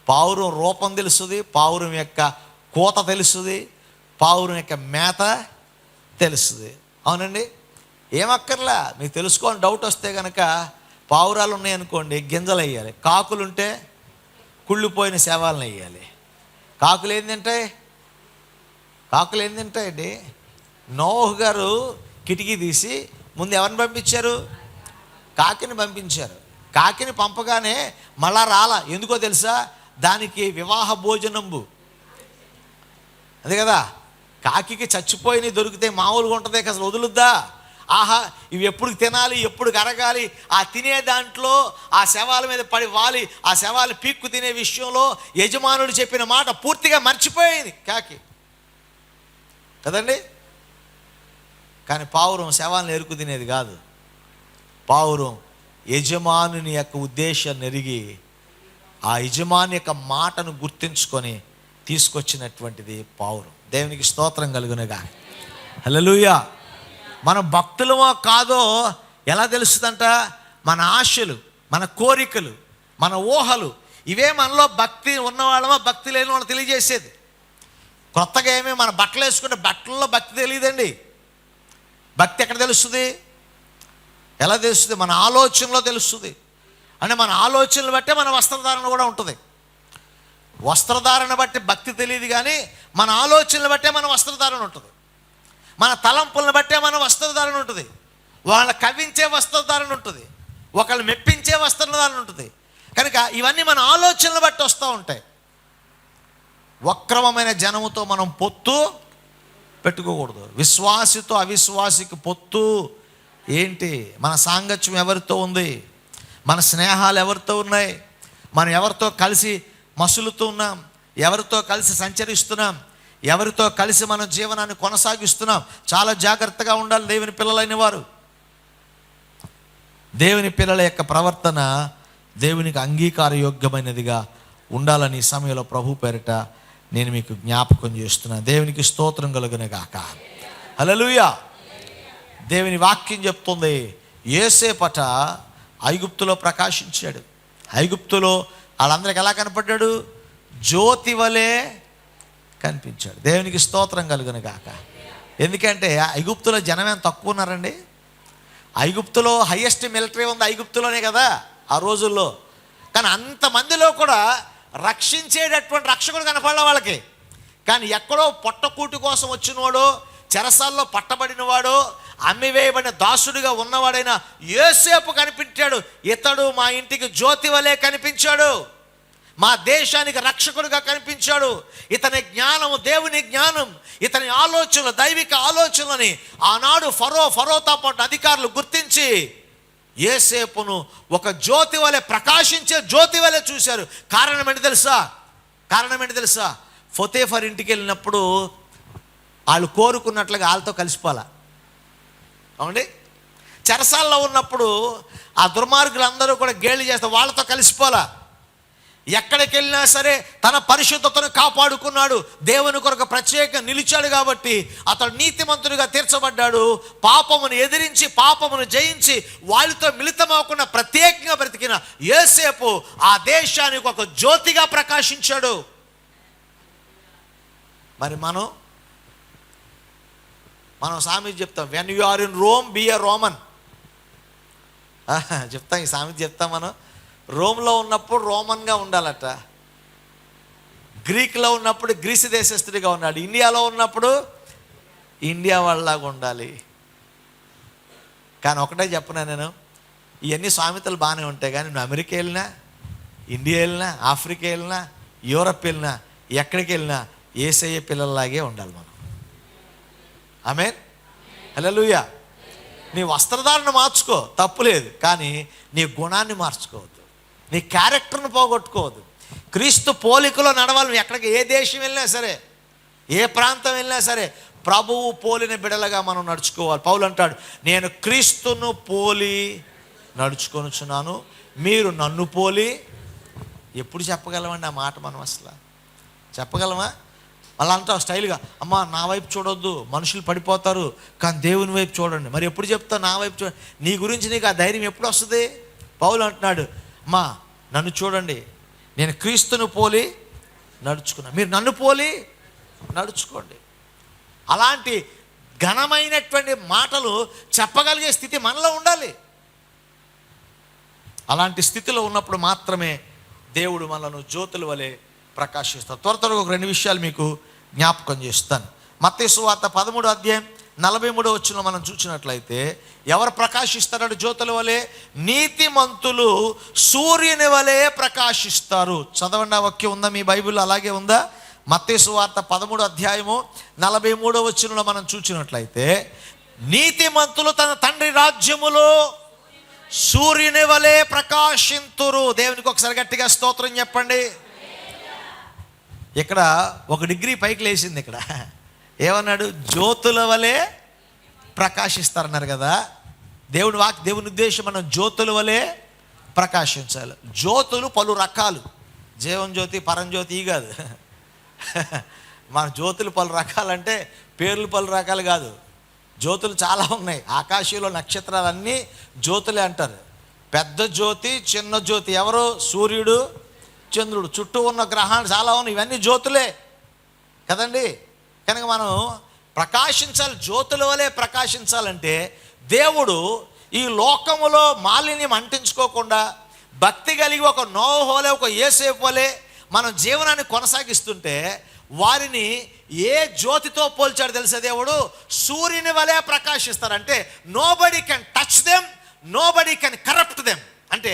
పావురం రూపం తెలుస్తుంది, పావురం యొక్క కోత తెలుస్తుంది, పావురం యొక్క మేత తెలుస్తుంది. అవునండి, ఏమక్కర్లా. మీకు తెలుసుకోవాలని డౌట్ వస్తే కనుక పావురాలు ఉన్నాయనుకోండి గింజలు వేయాలి, కాకులుంటే కుళ్ళిపోయిన శవాలను వేయాలి. కాకులు ఏం తింటాయండి? నోహు గారు కిటికీ తీసి ముందు ఎవరిని పంపించారు? కాకిని పంపించారు. కాకిని పంపగానే మళ్ళా రాలా. ఎందుకో తెలుసా? దానికి వివాహ భోజనంబు, అదే కదా. కాకికి చచ్చిపోయినవి దొరికితే మామూలుగా ఉంటుంది, అసలు వదులుద్దా? ఆహా, ఇవి ఎప్పుడు తినాలి, ఎప్పుడు కరగాలి, ఆ తినే దాంట్లో ఆ శవాల మీద పడి వాలి, ఆ శవాలు పీక్కు తినే విషయంలో యజమానుడు చెప్పిన మాట పూర్తిగా మర్చిపోయింది కాకి కదండి. కానీ పావురం శవాలను ఎరుకు తినేది కాదు. పావురం యజమానుని యొక్క ఉద్దేశాన్ని ఎరిగి ఆ యజమాని యొక్క మాటను గుర్తించుకొని తీసుకొచ్చినటువంటిది పావురం. దేవునికి స్తోత్రం కలుగునుగా. హల్లెలూయా. మనం భక్తులమో కాదో ఎలా తెలుస్తుందంట? మన ఆశలు, మన కోరికలు, మన ఊహలు, ఇవే మనలో భక్తి ఉన్నవాళ్ళమో భక్తి లేని వాళ్ళు తెలియజేసేది. కొత్తగా ఏమీ మన బట్టలు వేసుకుంటే బట్టల్లో భక్తి తెలియదండి. భక్తి ఎక్కడ తెలుస్తుంది? ఎలా తెలుస్తుంది? మన ఆలోచనలో తెలుస్తుంది. అంటే మన ఆలోచనలు బట్టే మన వస్త్రధారణ కూడా ఉంటుంది. వస్త్రధారణ బట్టి భక్తి తెలియదు, కానీ మన ఆలోచనలు బట్టే మన వస్త్రధారణ ఉంటుంది, మన తలంపులను బట్టే మన వస్త్రధారణ ఉంటుంది, వాళ్ళ కవించే వస్త్రధారణ ఉంటుంది, ఒకళ్ళు మెప్పించే వస్త్రధారణ ఉంటుంది. కనుక ఇవన్నీ మన ఆలోచనలు బట్టి వస్తూ ఉంటాయి. వక్రమైన జనముతో మనం పొత్తు పెట్టుకోకూడదు. విశ్వాసితో అవిశ్వాసికి పొత్తు ఏంటి? మన సాంగత్యం ఎవరితో ఉంది? మన స్నేహాలు ఎవరితో ఉన్నాయి? మనం ఎవరితో కలిసి మసులుతూ ఉన్నాం? ఎవరితో కలిసి సంచరిస్తున్నాం? ఎవరితో కలిసి మన జీవనాన్ని కొనసాగిస్తున్నాం? చాలా జాగ్రత్తగా ఉండాలి దేవుని పిల్లలైన వారు. దేవుని పిల్లల యొక్క ప్రవర్తన దేవునికి అంగీకారయోగ్యమైనదిగా ఉండాలని ఈ సమయంలో ప్రభు పేరిట నేను మీకు జ్ఞాపకం చేస్తున్నాను. దేవునికి స్తోత్రం కలుగును గాక. హల్లెలూయా. దేవుని వాక్యం చెప్తుంది, యోసేపట ఐగుప్తులో ప్రకాశించాడు. ఐగుప్తులో వాళ్ళందరికి ఎలా కనపడ్డాడు? జ్యోతి వలె కనిపించాడు. దేవునికి స్తోత్రం కలుగును గాక. ఎందుకంటే ఐగుప్తులో జనమేం తక్కువ ఉన్నారండి? ఐగుప్తులో హైయెస్ట్ మిలిటరీ ఉంది ఐగుప్తులోనే కదా ఆ రోజుల్లో. కానీ అంతమందిలో కూడా రక్షించేటటువంటి రక్షకుడు కనపడలే వాళ్ళకి. కానీ ఎక్కడో పొట్టకూటి కోసం వచ్చినవాడో, చెరసాల్లో పట్టబడినవాడో, అమ్మివేయబడిన దాసుడిగా ఉన్నవాడైనా యోసేపు కనిపించాడు. ఇతడు మా ఇంటికి జ్యోతి వలె కనిపించాడు, మా దేశానికి రక్షకుడిగా కనిపించాడు. ఇతని జ్ఞానము దేవుని జ్ఞానం, ఇతని ఆలోచనలు దైవిక ఆలోచనలని ఆనాడు ఫరోతో పాటు అధికారులు గుర్తించి యోసేపును ఒక జ్యోతి వలె, ప్రకాశించే జ్యోతి వలె చూశారు. కారణం ఏంటి తెలుసా? ఫొతేఫర్ ఇంటికి వెళ్ళినప్పుడు వాళ్ళు కోరుకున్నట్లుగా వాళ్ళతో కలిసిపోలా. అవునండి, చెరసాల్లో ఉన్నప్పుడు ఆ దుర్మార్గులందరూ కూడా గేలి చేస్తే వాళ్ళతో కలిసిపోలా. ఎక్కడికి వెళ్ళినా సరే తన పరిశుద్ధతను కాపాడుకున్నాడు. దేవుని కొరకు ప్రత్యేకంగా నిలిచాడు కాబట్టి అతడు నీతిమంతుడిగా తీర్చబడ్డాడు. పాపమును ఎదిరించి పాపమును జయించి వాళ్ళతో మిళితమవకుండా ప్రత్యేకంగా బ్రతికిన యోసేపు ఆ దేశానికి ఒక జ్యోతిగా ప్రకాశించాడు. మరి మనం సామెత చెప్తాం, when you are in Rome be a Roman. చెప్తాం, ఈ సామెత చెప్తాం. మనం రోమ్లో ఉన్నప్పుడు రోమన్గా ఉండాలట, గ్రీక్లో ఉన్నప్పుడు గ్రీసు దేశస్థుడిగా ఉన్నాడు, ఇండియాలో ఉన్నప్పుడు ఇండియా వాళ్ళలాగా ఉండాలి. కానీ ఒకటే చెప్పనా, నేను ఇవన్నీ సామెతలు బాగానే ఉంటాయి, కానీ నువ్వు అమెరికా వెళ్ళినా, ఇండియా వెళ్ళినా, ఆఫ్రికా వెళ్ళినా, యూరప్ వెళ్ళినా, ఎక్కడికి వెళ్ళినా యేసయ్య పిల్లల్లాగే ఉండాలి మనం. ఆమేన్, హల్లెలూయా. నీ వస్త్రధారణ మార్చుకో, తప్పులేదు, కానీ నీ గుణాన్ని మార్చుకోవద్దు, నీ క్యారెక్టర్ను పోగొట్టుకోవద్దు. క్రీస్తు పోలికలో నడవాలి. ఎక్కడికి ఏ దేశం వెళ్ళినా సరే, ఏ ప్రాంతం వెళ్ళినా సరే ప్రభువు పోలిన బిడలగా మనం నడుచుకోవాలి. పౌలు అంటాడు, నేను క్రీస్తును పోలి నడుచుకొనుచున్నాను, మీరు నన్ను పోలి. ఎప్పుడు చెప్పగలమండి ఆ మాట? మనం అసలు చెప్పగలమా? అలా అంటావు స్టైల్గా, అమ్మ నా వైపు చూడొద్దు, మనుషులు పడిపోతారు, కానీ దేవుని వైపు చూడండి. మరి ఎప్పుడు చెప్తావు నా వైపు చూడండి? నీ గురించి నీకు ఆ ధైర్యం ఎప్పుడు వస్తుంది? పౌలు అంటున్నాడు, అమ్మా నన్ను చూడండి, నేను క్రీస్తును పోలి నడుచుకున్నా, మీరు నన్ను పోలి నడుచుకోండి. అలాంటి ఘనమైనటువంటి మాటలు చెప్పగలిగే స్థితి మనలో ఉండాలి. అలాంటి స్థితిలో ఉన్నప్పుడు మాత్రమే దేవుడు మనను జ్యోతుల వలె ప్రకాశిస్తాడు. త్వరగా ఒక 2 విషయాలు మీకు జ్ఞాపకం చేస్తాను. మత్తయి సువార్త 13వ అధ్యాయం 43వ వచనంలో మనం చూసినట్లయితే ఎవరు ప్రకాశిస్తారో జ్యోతుల వలె? నీతిమంతులు సూర్యుని వలె ప్రకాశిస్తారు. చదవండి, ఆ వాక్యం ఉందా మీ బైబిల్? అలాగే ఉందా? మత్తయి సువార్త 13వ అధ్యాయము 43వ వచనంలో మనం చూసినట్లయితే నీతిమంతులు తన తండ్రి రాజ్యములో సూర్యుని వలె ప్రకాశింతురు. దేవునికి ఒకసారి గట్టిగా స్తోత్రం చెప్పండి. ఇక్కడ 1 డిగ్రీ పైకి లేచింది. ఇక్కడ ఏమన్నాడు? జ్యోతుల వలె ప్రకాశిస్తారన్నారు కదా. దేవుని ఉద్దేశం మనం జ్యోతుల వలె ప్రకాశించాలి. జ్యోతులు పలు రకాలు, జీవంజ్యోతి, పరంజ్యోతి ఈ కాదు. మన జ్యోతులు పలు రకాలంటే పేర్లు పలు రకాలు కాదు. జ్యోతులు చాలా ఉన్నాయి. ఆకాశంలో నక్షత్రాలన్నీ జ్యోతులే అంటారు. పెద్ద జ్యోతి, చిన్న జ్యోతి ఎవరు? సూర్యుడు, చంద్రుడు. చుట్టూ ఉన్న గ్రహాలు చాలా ఉన్నాయి, ఇవన్నీ జ్యోతులే కదండి. కనుక మనం ప్రకాశించాలి, జ్యోతుల వలె ప్రకాశించాలంటే దేవుడు ఈ లోకములో మాలిన్యం అంటించుకోకుండా భక్తి కలిగి ఒక నోహు వలె, ఒక యోసేపు వలె మనం జీవనాన్ని కొనసాగిస్తుంటే వారిని ఏ జ్యోతితో పోల్చాడు తెలుసా దేవుడు? సూర్యుని వలె ప్రకాశిస్తారంటే nobody can touch them, nobody can corrupt them. అంటే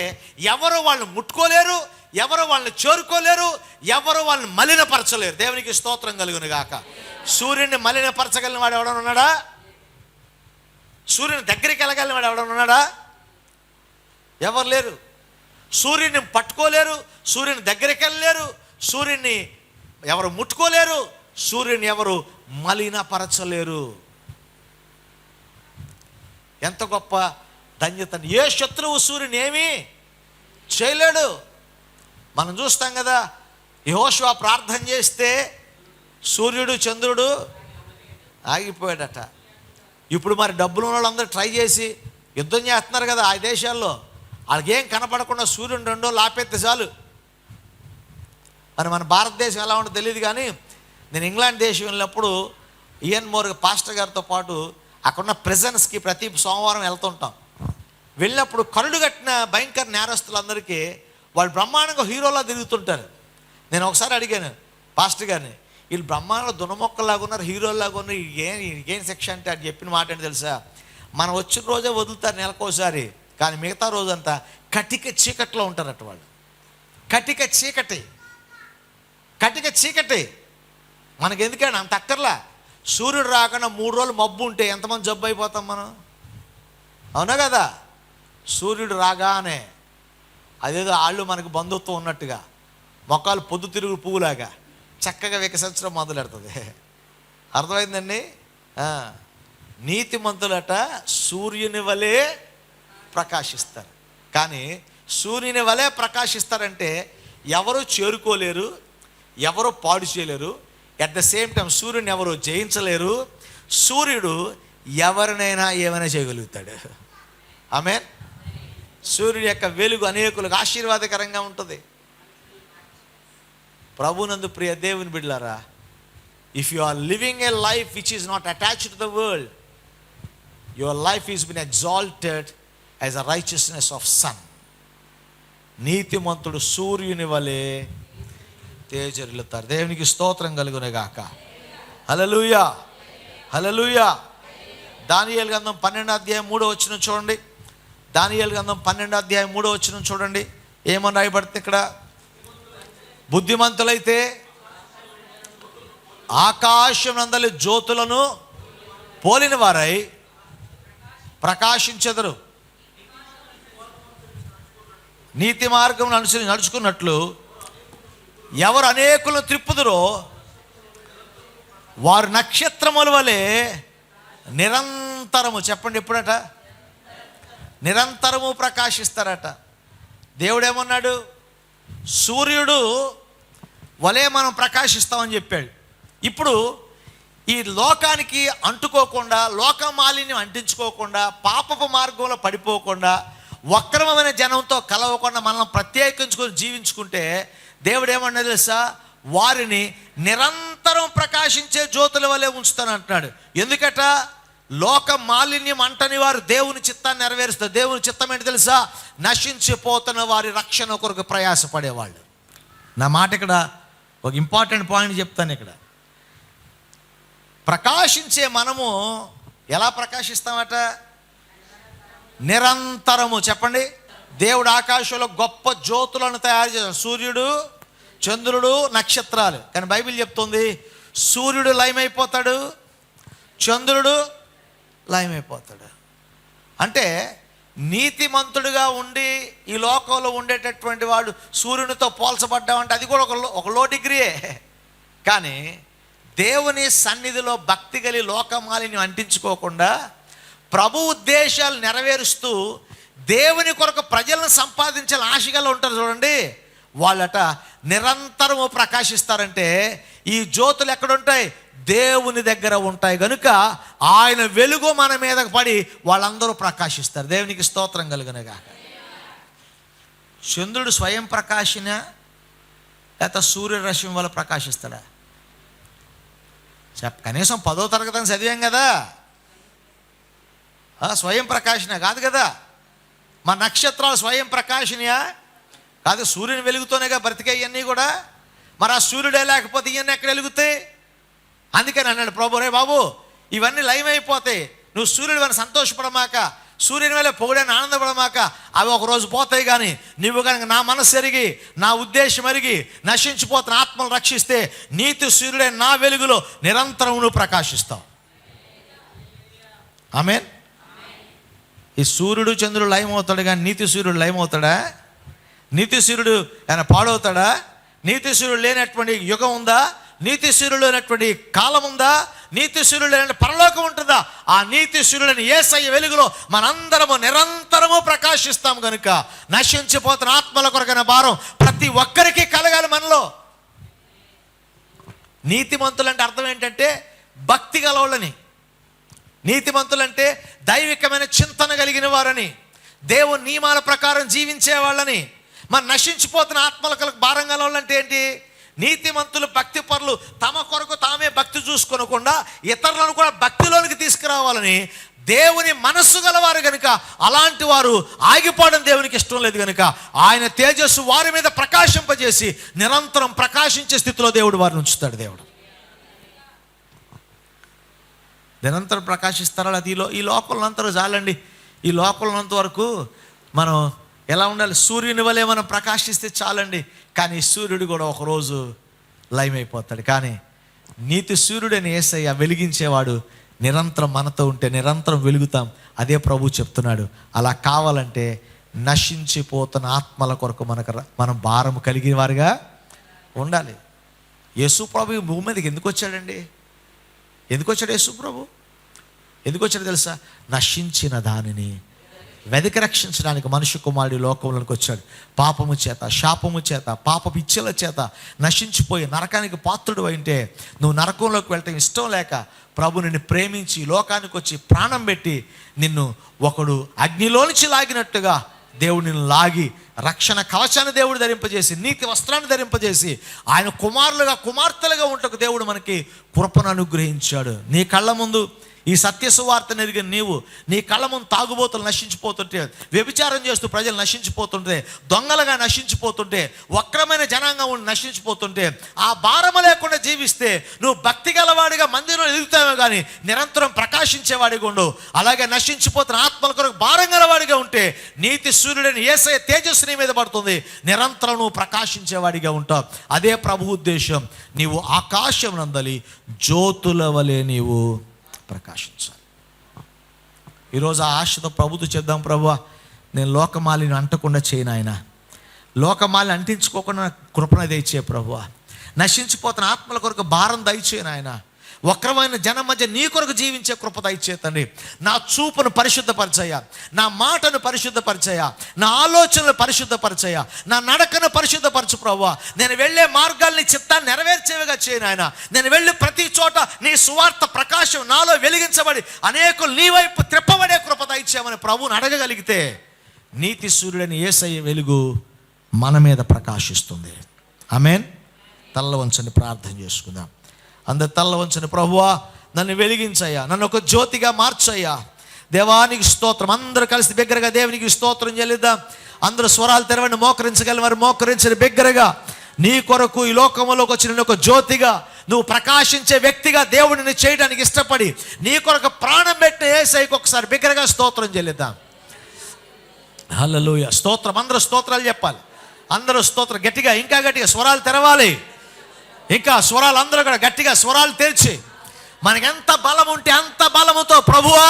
ఎవరు వాళ్ళని ముట్టుకోలేరు, ఎవరు వాళ్ళని చేరుకోలేరు, ఎవరు వాళ్ళని మలినపరచలేరు. దేవునికి స్తోత్రం కలుగును గాక. సూర్యుడిని మలినపరచగలిగిన వాడు ఎవడన్నా ఉన్నాడా? సూర్యుని దగ్గరికి వెళ్ళగలిగిన వాడు ఎవడన్నా ఉన్నాడా? ఎవరు లేరు. సూర్యుని పట్టుకోలేరు, సూర్యుని దగ్గరికి వెళ్ళలేరు, సూర్యుని ఎవరు ముట్టుకోలేరు, సూర్యుని ఎవరు మలినపరచలేరు. ఎంత గొప్ప ధన్యత! ఏ శత్రువు సూర్యుని ఏమీ చేయలేడు. మనం చూస్తాం కదా, యెహోషువ ప్రార్థన చేస్తే సూర్యుడు చంద్రుడు ఆగిపోయాడట. ఇప్పుడు మరి డబ్బులు ఉన్న వాళ్ళందరూ ట్రై చేసి యుద్ధం చేస్తున్నారు కదా ఆ దేశాల్లో. వాళ్ళకి ఏం కనపడకుండా సూర్యుడు 2 రోజులు ఆపేస్తే చాలు. మరి మన భారతదేశం ఎలా ఉంటుందో తెలియదు, కానీ నేను ఇంగ్లాండ్ దేశం వెళ్ళినప్పుడు ఇయన్ మోర్ పాస్టర్ గారితో పాటు అక్కడున్న ప్రిజన్స్కి ప్రతి సోమవారం వెళ్తుంటాం. వెళ్ళినప్పుడు కరుడు కట్టిన భయంకర నేరస్తులందరికీ వాళ్ళు బ్రహ్మాండంగా హీరోలా తిరుగుతుంటారు. నేను ఒకసారి అడిగాను పాస్టర్ గారిని, వీళ్ళు బ్రహ్మాండంగా దునమొక్కలాగా ఉన్నారు, హీరోలాగా ఉన్నారు, ఏం శిక్ష అంటే అది చెప్పిన మాట ఏంటి తెలుసా? మనం వచ్చిన రోజే వదులుతారు నెలకోసారి, కానీ మిగతా రోజంతా కటిక చీకట్లో ఉంటారట వాళ్ళు. కటిక చీకటి మనకి ఎందుకంటే అంత అక్కర్లా. సూర్యుడు రాకుండా 3 రోజులు మబ్బు ఉంటే ఎంతమంది జబ్బు అయిపోతాం మనం, అవునా కదా? సూర్యుడు రాగానే అదేదో ఆళ్ళు మనకు బంధుత్వం ఉన్నట్టుగా మొక్కలు పొద్దుతిరుగు పువ్వులాగా చక్కగా వికసించడం మొదలెడుతుంది. అర్థమైందండి? నీతిమంతులట సూర్యుని వలె ప్రకాశిస్తారు. కానీ సూర్యుని వలె ప్రకాశిస్తారంటే ఎవరు చేరుకోలేరు, ఎవరు పాడు చేయలేరు. అట్ ద సేమ్ టైం సూర్యుని ఎవరు జయించలేరు. సూర్యుడు ఎవరినైనా ఏమైనా చేయగలుగుతాడు. ఆమేన్. సూర్యుడి యొక్క వెలుగు అనేకులకు ఆశీర్వాదకరంగా ఉంటుంది. ప్రభునందు ప్రియ దేవుని బిడ్డలారా, if you are living a life which is not attached to the world, your life is been exalted as a righteousness of sun. నీతిమంతుడు సూర్యుని వలె తేజరిల్లుతారు. దేవునికి స్తోత్రం కలుగునే గాక. హల్లెలూయా, హల్లెలూయా. దానియేలు గ్రంథం 12వ అధ్యాయం 3వ వచనం చూడండి. దానియేలు గ్రంథం 12వ అధ్యాయం 3వ వచనం చూడండి. ఏమని రాయబడుతుంది ఇక్కడ? బుద్ధిమంతులైతే ఆకాశం నందలి జ్యోతులను పోలిన వారై ప్రకాశించెదరు. నీతి మార్గం అనుసరించి నడుచుకున్నట్లు ఎవరు అనేకులను త్రిప్పుదురో వారు నక్షత్రముల వలె నిరంతరము, చెప్పండి ఎప్పుడట? నిరంతరము ప్రకాశిస్తారట. దేవుడేమన్నాడు? సూర్యుడు వలె మనం ప్రకాశిస్తామని చెప్పాడు. ఇప్పుడు ఈ లోకానికి అంటుకోకుండా, లోక మాలిన్యం అంటించుకోకుండా, పాపపు మార్గంలో పడిపోకుండా, వక్రమైన జనంతో కలవకుండా మనం ప్రత్యేకించుకొని జీవించుకుంటే దేవుడు ఏమన్నా తెలుసా? వారిని నిరంతరం ప్రకాశించే జ్యోతుల వలె ఉంచుతానంటున్నాడు. ఎందుకట? లోక మాలిన్యం అంటని వారు దేవుని చిత్తాన్ని నెరవేరుస్తారు. దేవుని చిత్తం ఏంటి తెలుసా? నశించిపోతున్న వారి రక్షణ కొరకు ప్రయాసపడేవాళ్ళు. నా మాట ఇక్కడ ఒక ఇంపార్టెంట్ పాయింట్ చెప్తాను. ఇక్కడ ప్రకాశించే మనము ఎలా ప్రకాశిస్తామట? నిరంతరము. చెప్పండి. దేవుడు ఆకాశంలో గొప్ప జ్యోతులను తయారు చేశాడు. సూర్యుడు, చంద్రుడు, నక్షత్రాలు. కానీ బైబిల్ చెప్తుంది సూర్యుడు లయమైపోతాడు, చంద్రుడు లయమైపోతాడు. అంటే నీతిమంతుడిగా ఉండి ఈ లోకంలో ఉండేటటువంటి వాడు సూర్యునితో పోల్చబడ్డామంటే అది కూడా ఒక లో డిగ్రీయే. కానీ దేవుని సన్నిధిలో భక్తి కలిగి లోకమాలిని అంటించుకోకుండా ప్రభు ఉద్దేశాలు నెరవేరుస్తూ దేవుని కొరకు ప్రజలను సంపాదించాలని ఆశగా ఉంటారు చూడండి, వాళ్ళట నిరంతరము ప్రకాశిస్తారంటే ఈ జ్యోతులు ఎక్కడుంటాయి? దేవుని దగ్గర ఉంటాయి. కనుక ఆయన వెలుగు మన మీదకు పడి వాళ్ళందరూ ప్రకాశిస్తారు. దేవునికి స్తోత్రం కలుగునుగా. చంద్రుడు స్వయం ప్రకాశినా లేకపోతే సూర్యరశ్మి వల్ల ప్రకాశిస్తాడా? కనీసం 10వ తరగతి చదివాం కదా. స్వయం ప్రకాశిన కాదు కదా. మా నక్షత్రాలు స్వయం ప్రకాశినయా కాదు, సూర్యుని వెలుగుతోనేగా బ్రతికాయన్నీ కూడా. మరి ఆ సూర్యుడే లేకపోతే ఇవన్నీ ఎక్కడ వెలుగుతాయి? అందుకని అన్నాడు ప్రభు, రే బాబు ఇవన్నీ లయమైపోతాయి, నువ్వు సూర్యుడు అని సంతోషపడమాక, సూర్యుని వల్ల పొగడని ఆనందపడమాక, అవి ఒకరోజు పోతాయి. కానీ నువ్వు కనుక నా మనసు ఎరిగి నా ఉద్దేశం ఎరిగి నశించిపోతున్న ఆత్మను రక్షిస్తే నీతి సూర్యుడే నా వెలుగులో నిరంతరం నువ్వు ప్రకాశిస్తావు. ఆమేన్. ఈ సూర్యుడు చంద్రుడు లయమవుతాడు కానీ నీతి సూర్యుడు లయమవుతాడా? నీతి సూర్యుడు ఆయన పాడవుతాడా? నీతి సూర్యుడు లేనటువంటి యుగం ఉందా? నీతి సూర్యుడు లేనటువంటి కాలం ఉందా? నీతి సూర్యుడు లేని పరలోకం ఉంటుందా? ఆ నీతి సూర్యుడిని యేసయ్య వెలుగులో మనందరము నిరంతరము ప్రకాశిస్తాం కనుక నశించిపోతున్న ఆత్మల కొరకైన భారం ప్రతి ఒక్కరికి కలగాలి మనలో. నీతిమంతులంటే అర్థం ఏంటంటే భక్తి గలవాళ్ళని, నీతిమంతులంటే దైవికమైన చింతన కలిగిన వారని, దేవుని నియమాల ప్రకారం జీవించే వాళ్ళని. మరి నశించిపోతున్న ఆత్మలకు భారం గలవాళ్ళంటే ఏంటి? నీతిమంతులు, భక్తి పరులు తమ కొరకు తామే భక్తి చూసుకోనకుండా ఇతరులను కూడా భక్తిలోనికి తీసుకురావాలని దేవుని మనస్సు గలవారు కనుక అలాంటి వారు ఆగిపోవడం దేవునికి ఇష్టం లేదు కనుక ఆయన తేజస్సు వారి మీద ప్రకాశింపజేసి నిరంతరం ప్రకాశించే స్థితిలో దేవుడు వారిని ఉంచుతాడు. దేవుడు నిరంతరం ప్రకాశిస్తారా? అది ఈ లోకంలో అంతా చాలండి. ఈ లోకంలో ఉన్నంత వరకు మనం ఎలా ఉండాలి? సూర్యుని వలె మనం ప్రకాశిస్తే చాలండి. కానీ సూర్యుడు కూడా ఒకరోజు లయమైపోతాడు. కానీ నీతి సూర్యుడని యేసయ్య వెలిగించేవాడు నిరంతరం మనతో ఉంటే నిరంతరం వెలుగుతాం. అదే ప్రభు చెప్తున్నాడు. అలా కావాలంటే నశించిపోతున్న ఆత్మల కొరకు మనం భారం కలిగిన వారుగా ఉండాలి. యేసు ప్రభు ఈ భూమి మీదకి ఎందుకు వచ్చాడండి? ఎందుకు వచ్చాడు యేసు ప్రభు? ఎందుకు వచ్చాడు తెలుసా? నశించిన దానిని వెదకి రక్షించడానికి మనుష్య కుమారుడు లోకంలోకి వచ్చాడు. పాపము చేత, శాపము చేత, పాపపు ఇచ్చల చేత నశించిపోయి నరకానికి పాత్రుడు అయితే నువ్వు నరకంలోకి వెళ్ళటం ఇష్టం లేక ప్రభు నిన్ను ప్రేమించి లోకానికి వచ్చి ప్రాణం పెట్టి నిన్ను ఒకడు అగ్నిలోంచి లాగినట్టుగా దేవుడు నిన్ను లాగి రక్షణ కవచాన్ని దేవుడు ధరింపజేసి నీతి వస్త్రాన్ని ధరింపజేసి ఆయన కుమారులుగా కుమార్తెలుగా ఉంటకు దేవుడు మనకి కృపను అనుగ్రహించాడు. నీ కళ్ళ ముందు ఈ సత్య సువార్తను ఎరిగిన నీవు నీ కళ్ళ ముందు తాగుబోతులు నశించిపోతుంటే, వ్యభిచారం చేస్తూ ప్రజలు నశించిపోతుంటే, దొంగలుగా నశించిపోతుంటే, వక్రమైన జనాంగం ఉండి నశించిపోతుంటే ఆ భారము లేకుండా జీవిస్తే నువ్వు భక్తి గలవాడిగా మందిరంలో ఎదుగుతావే కానీ నిరంతరం ప్రకాశించేవాడిగా ఉండవు. అలాగే నశించిపోతున్న ఆత్మల కొరకు భారం గలవాడిగా ఉంటే నీతి సూర్యుడిని యేసయ్య తేజస్సు నీ మీద పడుతుంది. నిరంతరం నువ్వు ప్రకాశించేవాడిగా ఉంటావు. అదే ప్రభు ఉద్దేశం. నీవు ఆకాశం నందలి జ్యోతుల వలె నీవు ప్రకాశించాలి. ఈరోజు ఆ ఆశతో ప్రభుతో చెప్దాం, ప్రభువా నేను లోకమాలిని అంటకుండా చేయను, ఆయన లోకమాలిని అంటించుకోకుండా కృపణ దయచే ప్రభువా, నశించిపోతున్న ఆత్మల కొరకు భారం దయచేయను, ఆయన వక్రమైన జనం మధ్య నీ కొరకు జీవించే కృప దయచేతండి. నా చూపును పరిశుద్ధపరిచయ్యా, నా మాటను పరిశుద్ధపరిచయ్యా, నా ఆలోచనలు పరిశుద్ధపరిచయ్యా, నా నడకను పరిశుద్ధపరచు ప్రభువా. నేను వెళ్ళే మార్గాల్ని చిత్తాన్ని నెరవేర్చేవిగా చేయను ఆయన. నేను వెళ్ళి ప్రతి చోట నీ సువార్త ప్రకాశం నాలో వెలిగించబడి అనేకులు నీ వైపు త్రిప్పబడే కృప దయచేయమని ప్రభువుని అడగగలిగితే నీతి సూర్యుడని యేసయ్య వెలుగు మన మీద ప్రకాశిస్తుంది. ఆమేన్. తల్ల వంచని ప్రార్థన చేసుకుందాం. అందరు తల్ల వంచని, ప్రభువా నన్ను వెలిగించయ్యా, నన్ను ఒక జ్యోతిగా మార్చయ్యా. దేవానికి స్తోత్రం. అందరూ కలిసి బిగ్గరగా దేవునికి స్తోత్రం చెల్లిద్దాం. అందరూ స్వరాలు తెరవండి. మోకరించగల వారు మోకరించని బిగ్గరగా నీ కొరకు ఈ లోకంలోకి వచ్చిన ఒక జ్యోతిగా నువ్వు ప్రకాశించే వ్యక్తిగా దేవుడిని చేయడానికి ఇష్టపడి నీ కొరకు ప్రాణం పెట్టిన యేసయ్యకు ఒకసారి బిగ్గరగా స్తోత్రం చెల్లిద్దాం. హల్లెలూయా. స్తోత్రం. అందరూ స్తోత్రాలు చెప్పాలి. అందరూ స్తోత్రం గట్టిగా, ఇంకా గట్టిగా స్వరాలు తెరవాలి. ఇంకా స్వరాలు అందరూ కూడా గట్టిగా స్వరాలు తెరిచి మనకి ఎంత బలం ఉంటే అంత బలముతో ప్రభువా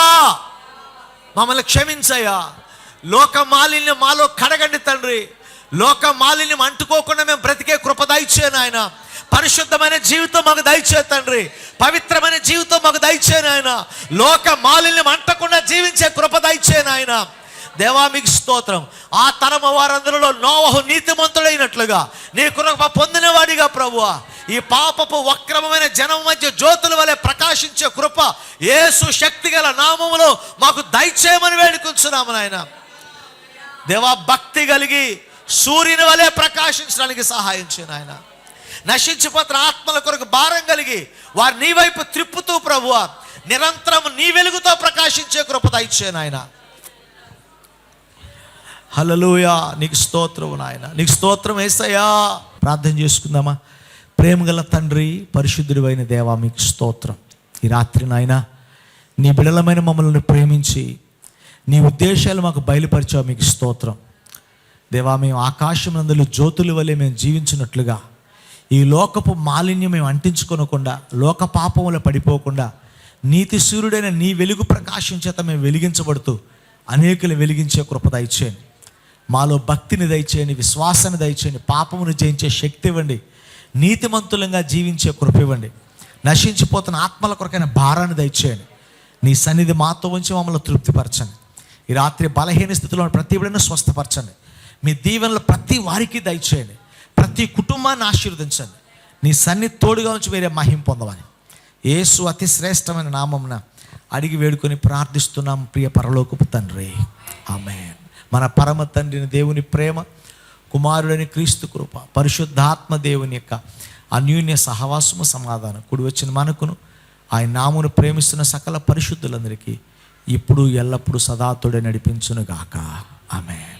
మమ్మల్ని క్షమించయ్యా, లోక మాలిన్యం మాలో కడగండి తండ్రి, లోక మాలిన్యం అంటుకోకుండా మేము బ్రతికే కృప దయచేయను ఆయన. పరిశుద్ధమైన జీవితం మాకు దయచే తండ్రి, పవిత్రమైన జీవితం మాకు దయచేయను ఆయన. లోక మాలిన్యం అంటకుండా జీవించే కృప దయచేయను ఆయన. దేవా మీకు స్తోత్రం. ఆ తరము వారందరిలో నోవహు నీతిమంతుడైనట్లుగా నీ కృప పొందినవాడిగా ప్రభువా ఈ పాపపు వక్రమైన జనం మధ్య జ్యోతుల వలె ప్రకాశించే కృప యేసు శక్తి గల నామములో మాకు దయచేయమని వేడుకుంటున్నాము నాయన. దేవా భక్తి కలిగి సూర్యుని వలె ప్రకాశించడానికి సహాయం చేయను ఆయన. నశించిపోతున్న ఆత్మల కొరకు భారం కలిగి వారు నీ వైపు త్రిప్పుతూ ప్రభువా నిరంతరం నీ వెలుగుతో ప్రకాశించే కృప దయచేయను ఆయన. హల్లెలూయా. నీకు స్తోత్రం నాయన, నీకు స్తోత్రం యేసయ్యా. ప్రార్థన చేసుకుందామా. ప్రేమగల తండ్రి, పరిశుద్ధుడు అయిన దేవా, మీకు స్తోత్రం. ఈ రాత్రి నాయన నీ బిడలమైన మమ్మల్ని ప్రేమించి నీ ఉద్దేశాలు మాకు బయలుపరిచావు, మీకు స్తోత్రం. దేవా, మేము ఆకాశం నందులు జ్యోతుల వలె మేము జీవించినట్లుగా ఈ లోకపు మాలిన్యం మేము అంటించుకొనకుండా, లోక పాపములో పడిపోకుండా నీతి సూర్యుడైన నీ వెలుగు ప్రకాశం చేత మేము వెలిగించబడుతూ అనేకులు వెలిగించే కృప దయచేయండి. మాలో భక్తిని దయచేయండి, విశ్వాసాన్ని దయచేయండి, పాపమును జయించే శక్తి ఇవ్వండి, నీతిమంతులంగా జీవించే కృప ఇవ్వండి. నశించిపోతున్న ఆత్మల కొరకైన భారాన్ని దయచేయండి. నీ సన్నిధి మాతో ఉంచి మమ్మల్ని తృప్తిపరచండి. ఈ రాత్రి బలహీన స్థితిలో ప్రతి బిడ్డను స్వస్థపరచండి. మీ దీవెనలు ప్రతి వారికి దయచేయండి. ప్రతి కుటుంబాన్ని ఆశీర్వదించండి. నీ సన్నిధి తోడుగా ఉంచి వేరే మహిమ పొందమని యేసు అతి శ్రేష్టమైన నామమున అడిగి వేడుకొని ప్రార్థిస్తున్నాం, ప్రియ పరలోకపు తండ్రి, ఆమేన్. మన పరమ తండ్రిని దేవుని ప్రేమ, కుమారుడని క్రీస్తు కృప, పరిశుద్ధాత్మ దేవుని యొక్క అన్యోన్య సహవాసము, సమాధానం కూడి వచ్చిన మనకును ఆయన నామును ప్రేమిస్తున్న సకల పరిశుద్ధులందరికీ ఇప్పుడు ఎల్లప్పుడూ సదాతుడే నడిపించునుగాక. ఆమేన్.